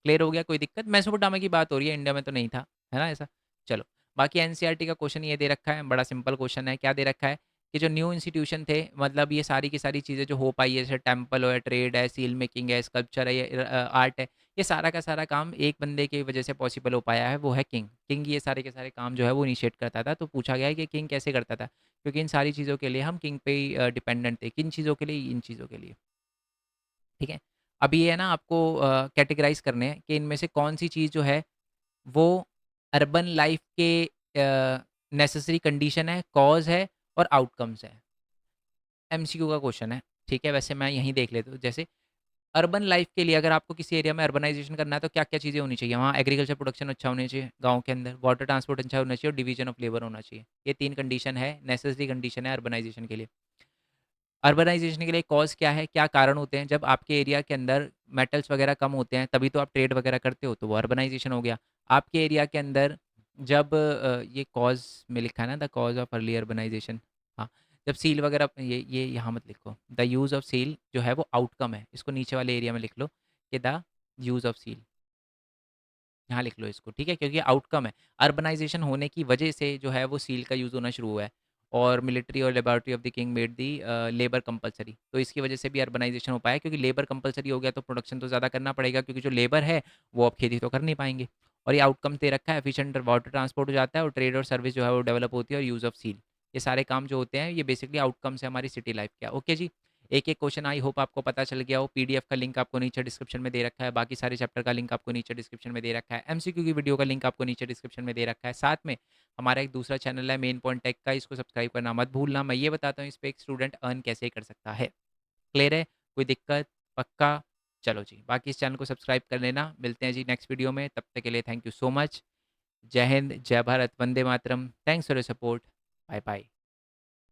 क्लियर हो गया? कोई दिक्कत? मेसोपोटामिया की बात हो रही है, इंडिया में तो नहीं था, है ना ऐसा? चलो, बाकी एनसीईआरटी का क्वेश्चन ये दे रखा है, बड़ा सिंपल क्वेश्चन है। क्या दे रखा है कि जो न्यू इंस्टीट्यूशन थे, मतलब ये सारी की सारी चीज़ें जो हो पाई है, जैसे टेम्पल है, ट्रेड है, सील मेकिंग है, स्कल्पचर है, ये आर्ट है, ये सारा का सारा काम एक बंदे की वजह से पॉसिबल हो पाया है, वो है किंग। किंग ये सारे के सारे काम जो है वो इनिशिएट करता था। तो पूछा गया है कि किंग कैसे करता था? क्योंकि इन सारी चीज़ों के लिए हम किंग पे ही डिपेंडेंट थे। किन चीज़ों के लिए? इन चीज़ों के लिए, ठीक है? अब ये है ना आपको कैटेगराइज़ करने हैं कि इनमें से कौन-सी चीज़ जो है वो अर्बन लाइफ के नेसेसरी कंडीशन है, कॉज़ है और आउटकम्स है। एमसीक्यू का क्वेश्चन है, ठीक है? वैसे मैं यहीं देख लेता हूँ। जैसे अर्बन लाइफ के लिए अगर आपको किसी एरिया में अर्बनाइजेशन करना है तो क्या-क्या चीज़ें होनी चाहिए? वहाँ एग्रीकल्चर प्रोडक्शन अच्छा होना चाहिए गाँव के अंदर, वाटर ट्रांसपोर्ट अच्छा होना चाहिए और डिवीज़न ऑफ लेबर होना चाहिए। ये 3 कंडीशन है, नेसेसरी कंडीशन है अर्बनाइजेशन के लिए। अर्बनाइजेशन के लिए कॉज़ क्या है? क्या कारण होते हैं? जब आपके एरिया के अंदर मेटल्स वगैरह कम होते हैं, तभी तो आप ट्रेड वगैरह करते हो, तो वो अर्बनाइजेशन हो गया। आपके एरिया के अंदर जब ये कॉज़ में लिखा है ना, the cause of early urbanisation. हाँ, जब सील वगैरह ये यहाँ मत लिखो। द यूज़ ऑफ सील जो है वो आउटकम है। इसको नीचे वाले एरिया में लिख लो कि द यूज़ ऑफ सील। यहाँ लिख लो इसको, ठीक है? क्योंकि आउटकम है। अर्बनाइजेशन होने की वजह से जो है वो सील का यूज़ होना शुरू हुआ है और मिलिट्री और laboratory of the king made the labour compulsory. तो इसकी वजह से भी अर्बनाइजेशन हो पाया, क्योंकि लेबर कंपल्सरी हो गया तो प्रोडक्शन तो ज़्यादा करना पड़ेगा, क्योंकि जो लेबर है वो अब खेती तो कर नहीं पाएंगे। और ये आउटकम दे रखा है, एफिशिएंट वाटर ट्रांसपोर्ट हो जाता है और ट्रेड और सर्विस जो है वो डेवलप होती है और यूज़ ऑफ सील। ये सारे काम जो होते हैं ये बेसिकली आउटकम्स है हमारी सिटी लाइफ के। ओके जी। एक-एक क्वेश्चन आई होप आपको पता चल गया हो। पीडीएफ का लिंक आपको नीचे डिस्क्रिप्शन में दे रखा है। बाकी सारे चैप्टर का लिंक आपको नीचे डिस्क्रिप्शन में दे रखा है। एमसीक्यू की वीडियो का लिंक आपको नीचे डिस्क्रिप्शन में दे रखा है। साथ में हमारा एक दूसरा चैनल है मेन पॉइंट टेक का, इसको सब्सक्राइब करना मत भूलना। मैं ये बताता हूँ इस पे एक स्टूडेंट अर्न कैसे कर सकता है। क्लियर है? कोई दिक्कत? पक्का? चलो जी, बाकी इस चैनल को सब्सक्राइब कर लेना। मिलते हैं जी नेक्स्ट वीडियो में, तब तक के लिए थैंक यू सो मच। जय हिंद, जय Bharat, Vande Mataram. Thanks for your support. Bye bye.